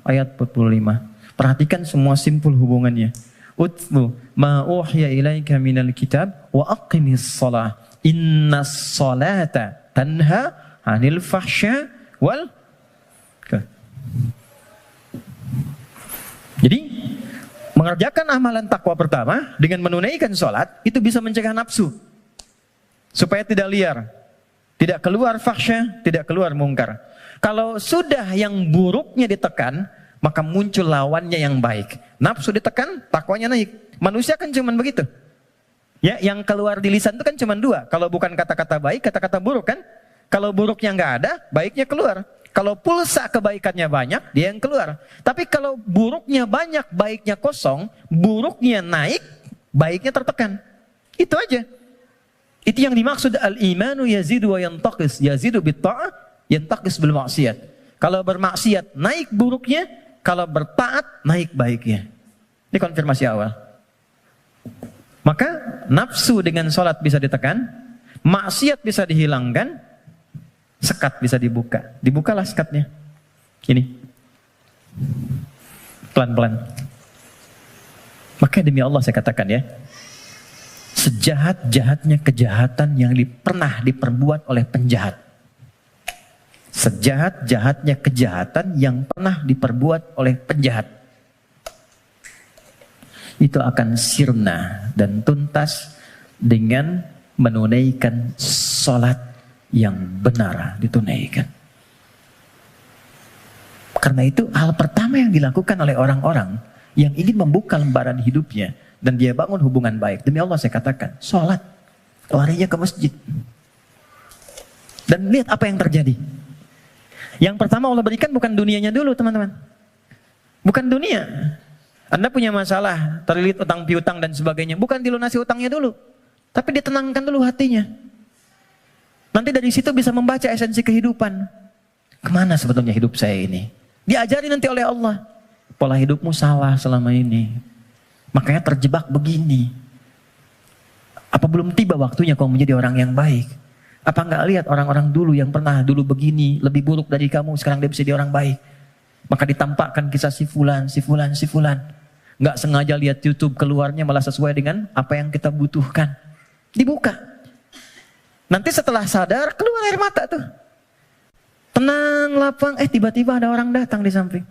Speaker 1: ayat 45. Perhatikan semua simpul hubungannya. Utlu ma uhiya ilaika minal kitab wa aqimis shalah. Innas salata tanha 'anil fahsya wal. Jadi mengerjakan amalan takwa pertama dengan menunaikan sholat itu bisa mencegah nafsu supaya tidak liar, tidak keluar fahsya, tidak keluar mungkar. Kalau sudah yang buruknya ditekan, maka muncul lawannya yang baik. Nafsu ditekan, takwanya naik. Manusia kan cuma begitu. Ya, yang keluar di lisan itu kan cuma dua. Kalau bukan kata-kata baik, kata-kata buruk kan. Kalau buruknya nggak ada, baiknya keluar. Kalau pulsa kebaikannya banyak, dia yang keluar. Tapi kalau buruknya banyak, baiknya kosong, buruknya naik, baiknya tertekan. Itu aja. Itu yang dimaksud al-imanu yazidu wa yantaqis. Yazidu bitta'ah, yantaqis bil maksiyat. Kalau bermaksiat, naik buruknya. Kalau bertaat, naik baiknya. Ini konfirmasi awal. Maka nafsu dengan sholat bisa ditekan, maksiat bisa dihilangkan, sekat bisa dibuka. Dibukalah sekatnya. Ini. Pelan-pelan. Maka demi Allah saya katakan ya, sejahat-jahatnya kejahatan yang pernah diperbuat oleh penjahat. Sejahat-jahatnya kejahatan yang pernah diperbuat oleh penjahat. Itu akan sirna dan tuntas dengan menunaikan sholat yang benar ditunaikan. Karena itu hal pertama yang dilakukan oleh orang-orang yang ingin membuka lembaran hidupnya dan dia bangun hubungan baik. Demi Allah saya katakan, sholat. Larinya ke masjid. Dan lihat apa yang terjadi. Yang pertama Allah berikan bukan dunianya dulu teman-teman. Bukan dunia. Anda punya masalah, terlilit utang piutang dan sebagainya. Bukan dilunasi utangnya dulu. Tapi ditenangkan dulu hatinya. Nanti dari situ bisa membaca esensi kehidupan. Kemana sebetulnya hidup saya ini? Diajari nanti oleh Allah. Pola hidupmu salah selama ini. Makanya terjebak begini. Apa belum tiba waktunya kau menjadi orang yang baik? Apa enggak lihat orang-orang dulu yang pernah dulu begini, lebih buruk dari kamu, sekarang dia bisa jadi orang baik. Maka ditampakkan kisah si fulan, si fulan, si fulan. Enggak sengaja lihat YouTube keluarnya malah sesuai dengan apa yang kita butuhkan. Dibuka. Nanti setelah sadar, keluar air mata tuh. Tenang, lapang, tiba-tiba ada orang datang di samping.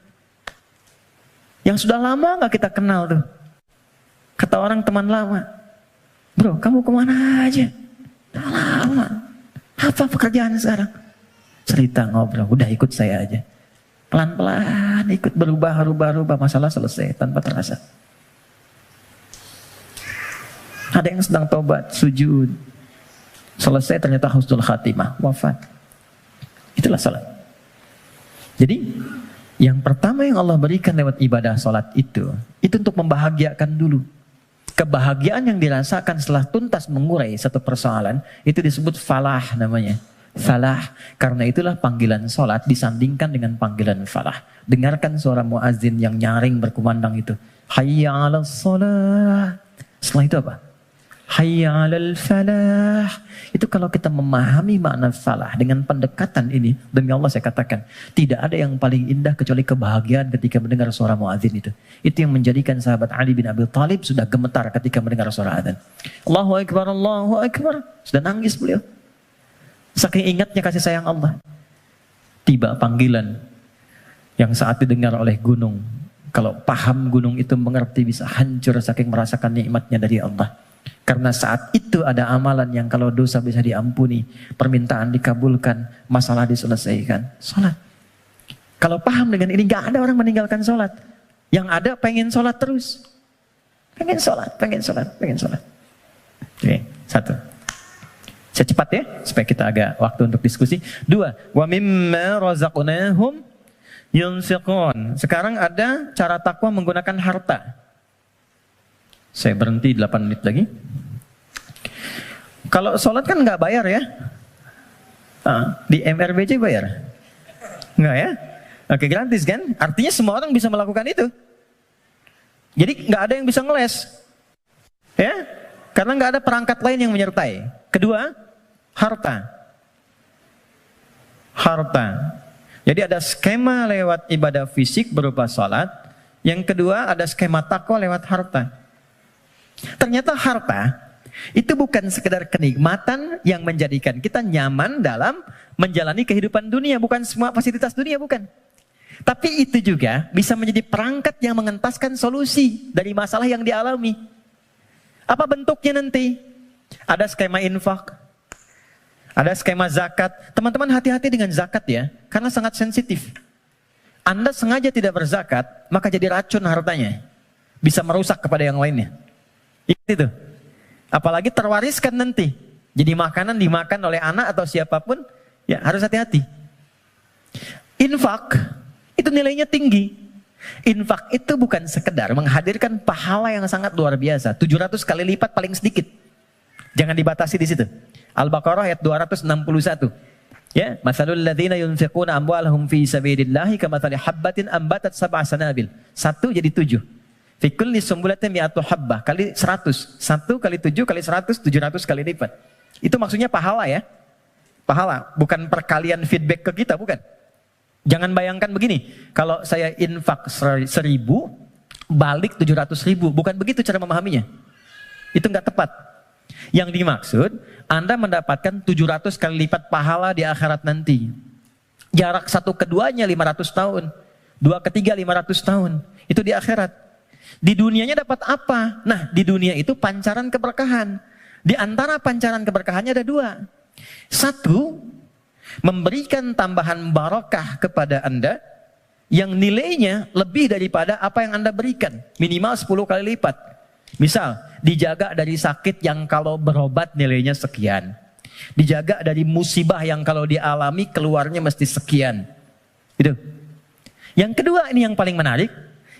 Speaker 1: Yang sudah lama gak kita kenal tuh. Kata orang teman lama, bro kamu kemana aja? Udah lama. Apa pekerjaan sekarang? Cerita ngobrol, udah ikut saya aja. Pelan-pelan ikut berubah, masalah selesai tanpa terasa. Ada yang sedang tobat, sujud. Selesai ternyata husnul khatimah, wafat. Itulah salat. Jadi yang pertama yang Allah berikan lewat ibadah salat itu untuk membahagiakan dulu. Kebahagiaan yang dirasakan setelah tuntas mengurai satu persoalan, itu disebut falah namanya. Falah. Karena itulah panggilan sholat disandingkan dengan panggilan falah. Dengarkan suara muazzin yang nyaring berkumandang itu. Hayya 'alas shalah. Setelah itu apa? Hayya 'alal falah. Itu kalau kita memahami makna falah dengan pendekatan ini, demi Allah saya katakan, tidak ada yang paling indah kecuali kebahagiaan ketika mendengar suara muazzin itu. Itu yang menjadikan sahabat Ali bin Abi Thalib sudah gemetar ketika mendengar suara adzan. Allahu Akbar, Allahu Akbar. Sudah nangis beliau. Saking ingatnya kasih sayang Allah. Tiba panggilan yang saat didengar oleh gunung. Kalau paham gunung itu mengerti bisa hancur saking merasakan nikmatnya dari Allah. Karena saat itu ada amalan yang kalau dosa bisa diampuni, permintaan dikabulkan, masalah diselesaikan. Sholat. Kalau paham dengan ini, gak ada orang meninggalkan sholat. Yang ada pengen sholat terus. Pengen sholat, pengen sholat, pengen sholat. Oke, satu. Saya cepat ya, supaya kita agak waktu untuk diskusi. Dua, wa mimma razaqnahum yunfiqun. Sekarang ada cara takwa menggunakan harta. Saya berhenti 8 menit lagi. Kalau sholat kan nggak bayar ya? Di MRBJ bayar? Nggak ya? Oke, gratis kan? Artinya semua orang bisa melakukan itu. Jadi nggak ada yang bisa ngeles. Ya? Karena nggak ada perangkat lain yang menyertai. Kedua, harta. Harta. Jadi ada skema lewat ibadah fisik berupa sholat. Yang kedua ada skema takwa lewat harta. Ternyata harta itu bukan sekedar kenikmatan yang menjadikan kita nyaman dalam menjalani kehidupan dunia. Bukan semua fasilitas dunia, bukan. Tapi itu juga bisa menjadi perangkat yang mengentaskan solusi dari masalah yang dialami. Apa bentuknya nanti? Ada skema infak, ada skema zakat. Teman-teman hati-hati dengan zakat ya, karena sangat sensitif. Anda sengaja tidak berzakat, maka jadi racun hartanya. Bisa merusak kepada yang lainnya. Itu. Apalagi terwariskan nanti. Jadi makanan dimakan oleh anak atau siapapun, ya harus hati-hati. Infak, itu nilainya tinggi. Infak itu bukan sekedar menghadirkan pahala yang sangat luar biasa. 700 kali lipat paling sedikit. Jangan dibatasi di situ. Al-Baqarah ayat 261. Ya, masalul ladzina yunfiquna amwalahum fi sabilillahi kamathali habbatin ambatat sab'a sanabil. 1 jadi 7. Fi kulli sumbulatin mi'atu habbah kali 100. 1 kali 7 kali 100, 700 kali lipat. Itu maksudnya pahala ya. Pahala, bukan perkalian feedback ke kita, bukan. Jangan bayangkan begini, kalau saya infak 1.000, balik 700.000. Bukan begitu cara memahaminya. Itu nggak tepat. Yang dimaksud, Anda mendapatkan 700 kali lipat pahala di akhirat nanti. Jarak satu keduanya 500 tahun. 2 ketiga 500 tahun. Itu di akhirat. Di dunianya dapat apa? Nah, di dunia itu pancaran keberkahan. Di antara pancaran keberkahannya ada 2. 1, memberikan tambahan barakah kepada Anda yang nilainya lebih daripada apa yang Anda berikan. Minimal 10 kali lipat. Misal, dijaga dari sakit yang kalau berobat nilainya sekian. Dijaga dari musibah yang kalau dialami keluarnya mesti sekian. Itu. Yang kedua, ini yang paling menarik.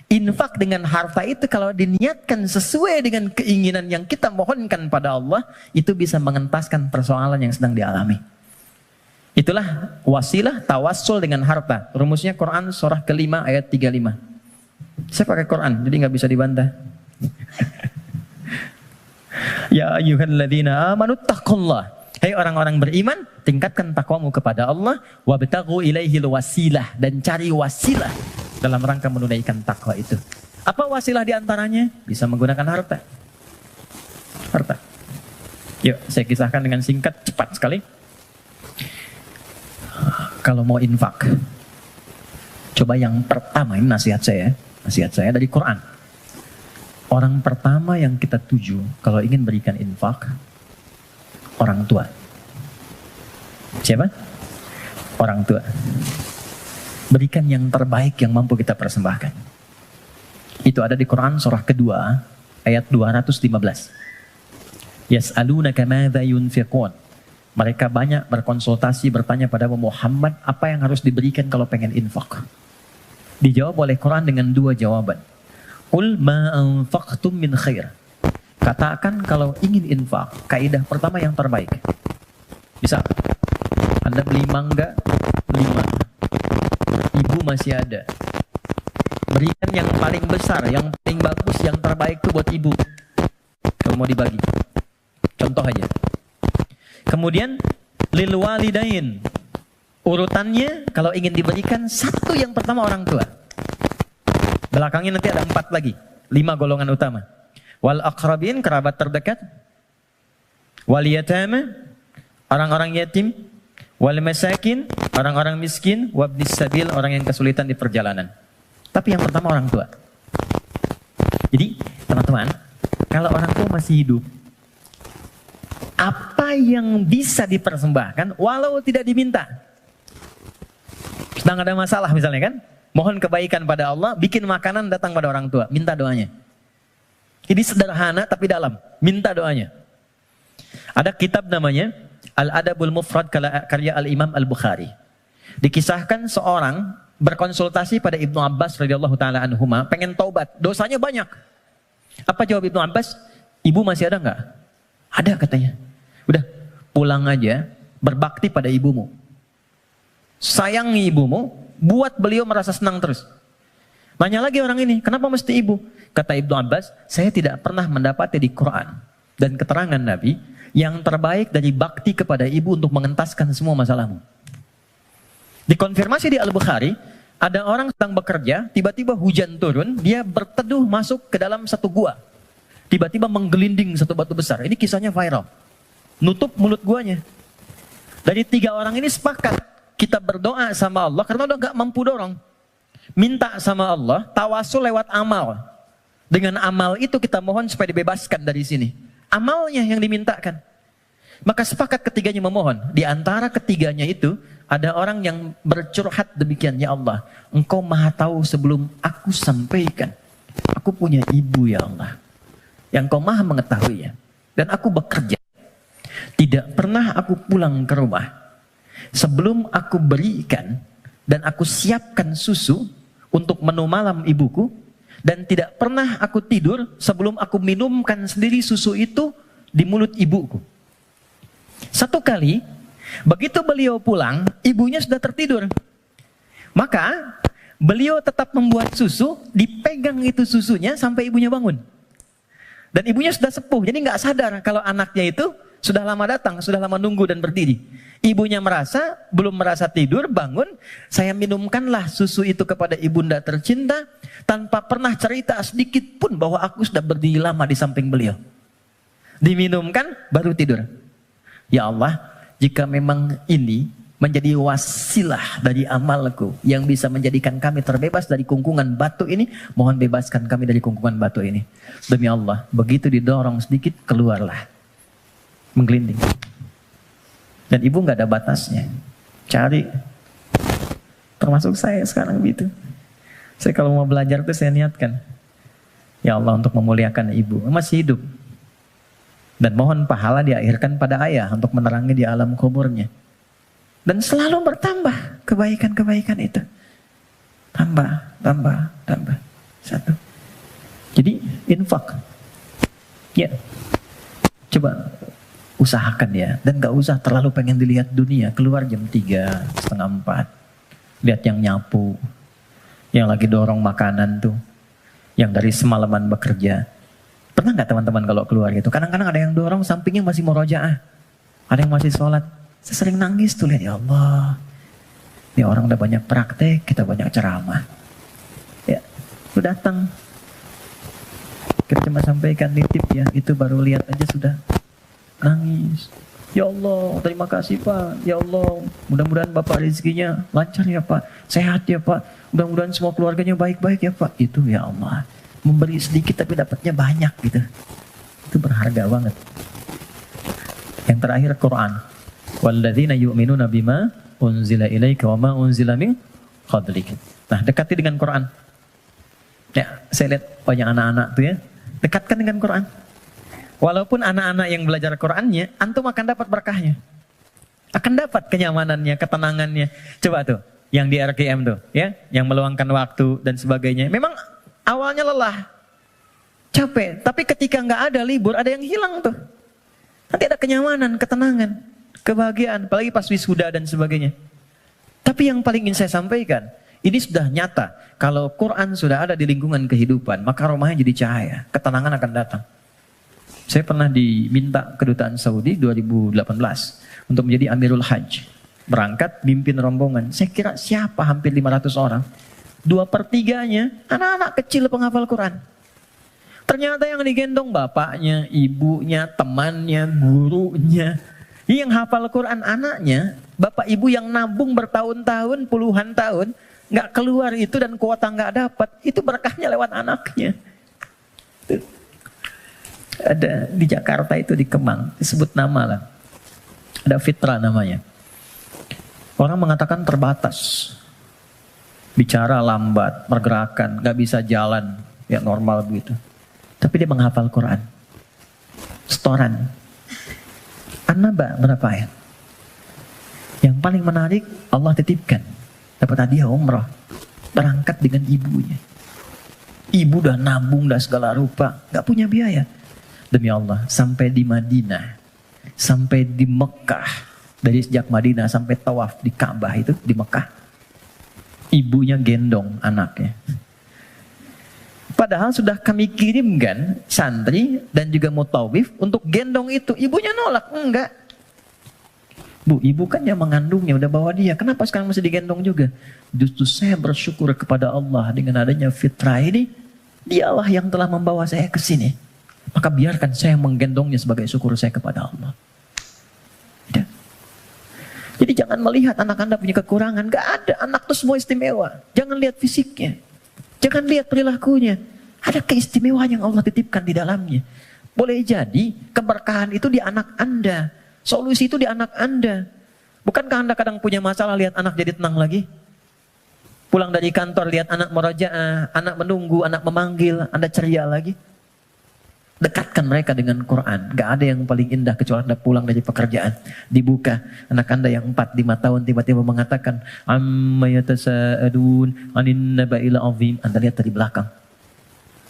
Speaker 1: Infak dengan harta itu kalau diniatkan sesuai dengan keinginan yang kita mohonkan pada Allah, itu bisa mengentaskan persoalan yang sedang dialami. Itulah wasilah tawassul dengan harta. Rumusnya Quran surah ke-5 ayat 35. Saya pakai Quran, jadi nggak bisa dibantah. Ya ayyuhalladzina amanu taqullah. Hai orang-orang beriman, tingkatkan takwamu kepada Allah, wabtaghu ilaihil wasilah, dan cari wasilah dalam rangka menunaikan takwa itu. Apa wasilah diantaranya? Bisa menggunakan harta. Harta. Yuk, saya kisahkan dengan singkat, cepat sekali. Kalau mau infak, coba yang pertama, ini nasihat saya dari Quran. Orang pertama yang kita tuju kalau ingin berikan infak, orang tua. Siapa? Orang tua. Berikan yang terbaik yang mampu kita persembahkan. Itu ada di Quran surah kedua ayat 215. Yas'alunaka madza yunfiqun. Mereka banyak berkonsultasi bertanya pada Muhammad apa yang harus diberikan kalau pengen infak. Dijawab oleh Quran dengan 2 jawaban. Qul ma anfaqtum min khair. Katakan kalau ingin infak, kaidah pertama yang terbaik. Bisa. Anda beli mangga 5. Ibu masih ada. Berikan yang paling besar, yang paling bagus, yang terbaik itu buat ibu. Kalau mau dibagi. Contoh aja. Kemudian lil walidain. Urutannya kalau ingin diberikan, satu yang pertama orang tua. Belakangnya nanti ada 4 lagi. 5 golongan utama. Wal aqrabin, kerabat terdekat. Wal yatama, orang-orang yatim. Wal masakin, orang-orang miskin. Wabnis sabil, orang yang kesulitan di perjalanan. Tapi yang pertama orang tua. Jadi teman-teman, kalau orang tua masih hidup, apa yang bisa dipersembahkan walau tidak diminta. Sedang ada masalah misalnya kan, mohon kebaikan pada Allah, bikin makanan datang pada orang tua, minta doanya. Ini sederhana tapi dalam, minta doanya. Ada kitab namanya Al-Adabul Mufrad karya Al-Imam Al-Bukhari. Dikisahkan seorang berkonsultasi pada Ibnu Abbas radhiyallahu taala anhuma, pengen taubat, dosanya banyak. Apa jawab Ibnu Abbas? Ibu masih ada enggak? Ada katanya. Udah, pulang aja, berbakti pada ibumu. Sayangi ibumu, buat beliau merasa senang terus. Nanya lagi orang ini, kenapa mesti ibu? Kata Ibnu Abbas, saya tidak pernah mendapati di Quran dan keterangan Nabi yang terbaik dari bakti kepada ibu untuk mengentaskan semua masalahmu. Dikonfirmasi di Al-Bukhari, ada orang sedang bekerja, tiba-tiba hujan turun, dia berteduh masuk ke dalam satu gua. Tiba-tiba menggelinding satu batu besar. Ini kisahnya viral. Nutup mulut guanya. Dari 3 orang ini sepakat, kita berdoa sama Allah karena udah gak mampu dorong. Minta sama Allah, tawasul lewat amal. Dengan amal itu kita mohon supaya dibebaskan dari sini. Amalnya yang dimintakan. Maka sepakat ketiganya memohon. Di antara ketiganya itu, ada orang yang bercurhat demikian, ya Allah, Engkau maha tahu sebelum aku sampaikan. Aku punya ibu ya Allah, yang Engkau maha mengetahui ya. Dan aku bekerja. Tidak pernah aku pulang ke rumah sebelum aku berikan dan aku siapkan susu untuk menu malam ibuku. Dan tidak pernah aku tidur sebelum aku minumkan sendiri susu itu di mulut ibuku. Satu kali, begitu beliau pulang, ibunya sudah tertidur. Maka beliau tetap membuat susu, dipegang itu susunya sampai ibunya bangun. Dan ibunya sudah sepuh, jadi nggak sadar kalau anaknya itu sudah lama datang, sudah lama nunggu dan berdiri. Ibunya belum merasa tidur, bangun, saya minumkanlah susu itu kepada ibunda tercinta, tanpa pernah cerita sedikit pun bahwa aku sudah berdiri lama di samping beliau. Diminumkan, baru tidur. Ya Allah, jika memang ini menjadi wasilah dari amalku yang bisa menjadikan kami terbebas dari kungkungan batu ini, mohon bebaskan kami dari kungkungan batu ini. Demi Allah, begitu didorong sedikit, keluarlah. Menggelinding. Dan ibu nggak ada batasnya. Cari. Termasuk saya sekarang gitu. Saya kalau mau belajar tuh saya niatkan, ya Allah, untuk memuliakan ibu. Masih hidup. Dan mohon pahala diakhirkan pada ayah untuk menerangi di alam kuburnya. Dan selalu bertambah kebaikan-kebaikan itu. Tambah. Satu. Jadi infak. Ya. Coba usahakan ya. Dan gak usah terlalu pengen dilihat dunia. Keluar jam 3, setengah 4. Lihat yang nyapu. Yang lagi dorong makanan tuh. Yang dari semalaman bekerja. Pernah gak teman-teman kalau keluar gitu? Kadang-kadang ada yang dorong sampingnya masih murojaah. Ada yang masih sholat. Saya sering nangis tuh lihat, ya Allah. Ini orang udah banyak praktek, kita banyak ceramah. Ya, lu datang. Kita cuma sampaikan nitip ya, itu baru lihat aja sudah nangis. Ya Allah, terima kasih Pak. Ya Allah, mudah-mudahan Bapak rezekinya lancar ya Pak. Sehat ya Pak. Mudah-mudahan semua keluarganya baik-baik ya Pak. Itu ya Allah. Memberi sedikit tapi dapatnya banyak gitu. Itu berharga banget. Yang terakhir Quran. Walladzina yu'minuna bima unzila ilaika wa ma unzila min qablik. Nah, dekati dengan Quran. Ya, saya lihat banyak anak-anak tuh ya. Dekatkan dengan Quran. Walaupun anak-anak yang belajar Qurannya, antum akan dapat berkahnya. Akan dapat kenyamanannya, ketenangannya. Coba tuh, yang di RKM tuh, ya, yang meluangkan waktu dan sebagainya. Memang awalnya lelah. capek. Tapi ketika nggak ada libur, ada yang hilang tuh. Nanti ada kenyamanan, ketenangan, kebahagiaan, apalagi pas wisuda dan sebagainya. Tapi yang paling ingin saya sampaikan, ini sudah nyata. Kalau Quran sudah ada di lingkungan kehidupan, maka rumahnya jadi cahaya, ketenangan akan datang. Saya pernah diminta kedutaan Saudi 2018 untuk menjadi Amirul Hajj. Berangkat, mimpin rombongan. Saya kira siapa hampir 500 orang. 2/3-nya anak-anak kecil penghafal Quran. Ternyata yang digendong bapaknya, ibunya, temannya, gurunya. Yang hafal Quran anaknya, bapak ibu yang nabung bertahun-tahun, puluhan tahun, nggak keluar itu dan kuota nggak dapat, itu berkahnya lewat anaknya. Ada di Jakarta itu di Kemang, disebut nama lah. Ada Fitra namanya. Orang mengatakan terbatas. Bicara lambat, pergerakan, nggak bisa jalan, ya normal begitu. Tapi dia menghafal Quran. Setoran. An-Naba berapa ayat? Yang paling menarik, Allah titipkan. Dapat hadiah umrah. Berangkat dengan ibunya. Ibu udah nabung, dah segala rupa. Gak punya biaya. Demi Allah, sampai di Madinah. Sampai di Mekah. Dari sejak Madinah sampai tawaf di Ka'bah itu, di Mekah. Ibunya gendong anaknya. Padahal sudah kami kirimkan santri dan juga mutawif untuk gendong itu. Ibunya nolak, enggak. Bu, ibu kan yang mengandungnya, udah bawa dia. Kenapa sekarang masih digendong juga? Justru saya bersyukur kepada Allah dengan adanya fitrah ini. Dialah yang telah membawa saya ke sini. Maka biarkan saya menggendongnya sebagai syukur saya kepada Allah. Ya. Jadi jangan melihat anak Anda punya kekurangan. Gak ada, anak itu semua istimewa. Jangan lihat fisiknya. Jangan lihat perilakunya. Ada keistimewaan yang Allah titipkan di dalamnya. Boleh jadi keberkahan itu di anak Anda. Solusi itu di anak Anda. Bukankah Anda kadang punya masalah lihat anak jadi tenang lagi? Pulang dari kantor lihat anak merajaah, anak menunggu, anak memanggil, Anda ceria lagi. Dekatkan mereka dengan Quran. Gak ada yang paling indah kecuali Anda pulang dari pekerjaan. Dibuka. Anak Anda yang 4-5 tahun tiba-tiba mengatakan, Amma yatasa'adun anin naba'il azim. Anda lihat dari belakang.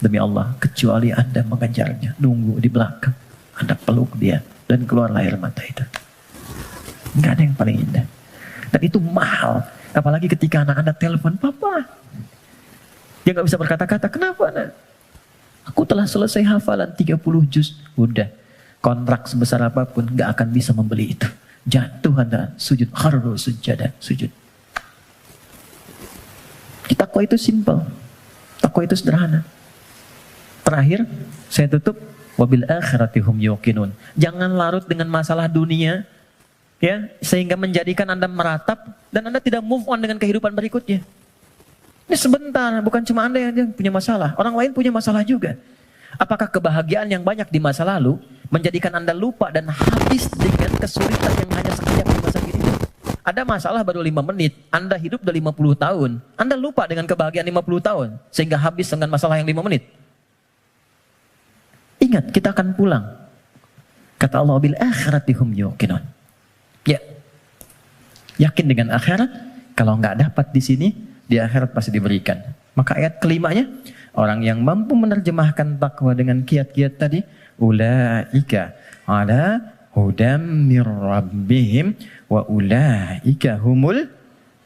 Speaker 1: Demi Allah, kecuali Anda mengejarnya. Nunggu di belakang. Anda peluk dia. Dan keluarlah air mata itu. Gak ada yang paling indah. Dan itu mahal. Apalagi ketika anak Anda telepon, Papa. Dia gak bisa berkata-kata, kenapa nak? Aku telah selesai hafalan 30 juz. Udah. Kontrak sebesar apapun gak akan bisa membeli itu. Jatuh Anda sujud. Kharru sujada. Sujud. Takwa itu simple. Takwa itu sederhana. Terakhir, saya tutup. Wabil akhirati hum yuqinun. Jangan larut dengan masalah dunia. Ya, sehingga menjadikan Anda meratap. Dan Anda tidak move on dengan kehidupan berikutnya. Ini sebentar, bukan cuma Anda yang punya masalah. Orang lain punya masalah juga. Apakah kebahagiaan yang banyak di masa lalu menjadikan Anda lupa dan habis dengan kesulitan yang hanya sekejap di masa kini? Ada masalah baru 5 menit, Anda hidup udah 50 tahun. Anda lupa dengan kebahagiaan 50 tahun, sehingga habis dengan masalah yang 5 menit. Ingat, kita akan pulang. Kata Allah, bil akhirati hum yuqinun. Ya, yakin dengan akhirat, kalau nggak dapat di sini, di akhirat pasti diberikan. Maka ayat kelimanya, orang yang mampu menerjemahkan takwa dengan kiat-kiat tadi, ulaika ala hudam mir rabbihim wa ulaika humul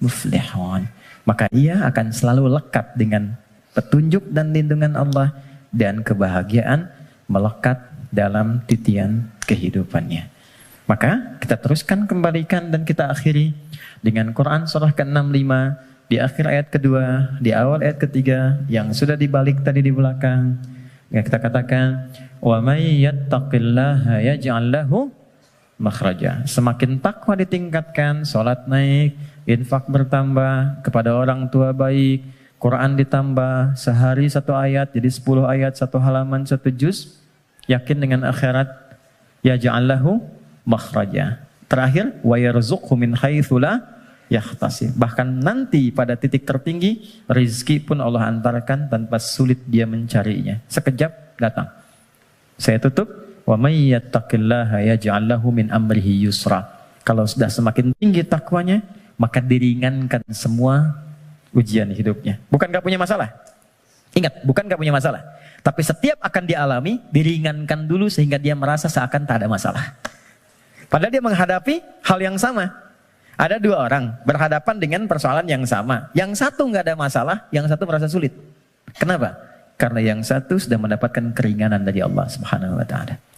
Speaker 1: muflihun. Maka ia akan selalu lekat dengan petunjuk dan lindungan Allah dan kebahagiaan melekat dalam titian kehidupannya. Maka kita teruskan kembalikan dan kita akhiri dengan Quran surah ke-65 di akhir ayat kedua, di awal ayat ketiga yang sudah dibalik tadi di belakang. Yang kita katakan, wa may yattaqillaha yaj'al lahu makhraja. Semakin takwa ditingkatkan, salat naik, infak bertambah, kepada orang tua baik, Quran ditambah, sehari 1 ayat jadi 10 ayat, 1 halaman, 1 juz. Yakin dengan akhirat, yaj'al lahu makhraja. Terakhir, wa yarzuqhu min haitsu la yahtasib. Bahkan nanti pada titik tertinggi, rezeki pun Allah antarkan tanpa sulit dia mencarinya. Sekejap datang. Saya tutup. Wa may yattaqillaha yaj'al lahu min amrihi yusra. Kalau sudah semakin tinggi takwanya, maka diringankan semua ujian hidupnya. Bukan gak punya masalah. Ingat, bukan gak punya masalah. Tapi setiap akan dialami, diringankan dulu sehingga dia merasa seakan tak ada masalah. Padahal dia menghadapi hal yang sama. Ada dua orang berhadapan dengan persoalan yang sama. Yang satu nggak ada masalah, yang satu merasa sulit. Kenapa? Karena yang satu sudah mendapatkan keringanan dari Allah Subhanahu wa Ta'ala.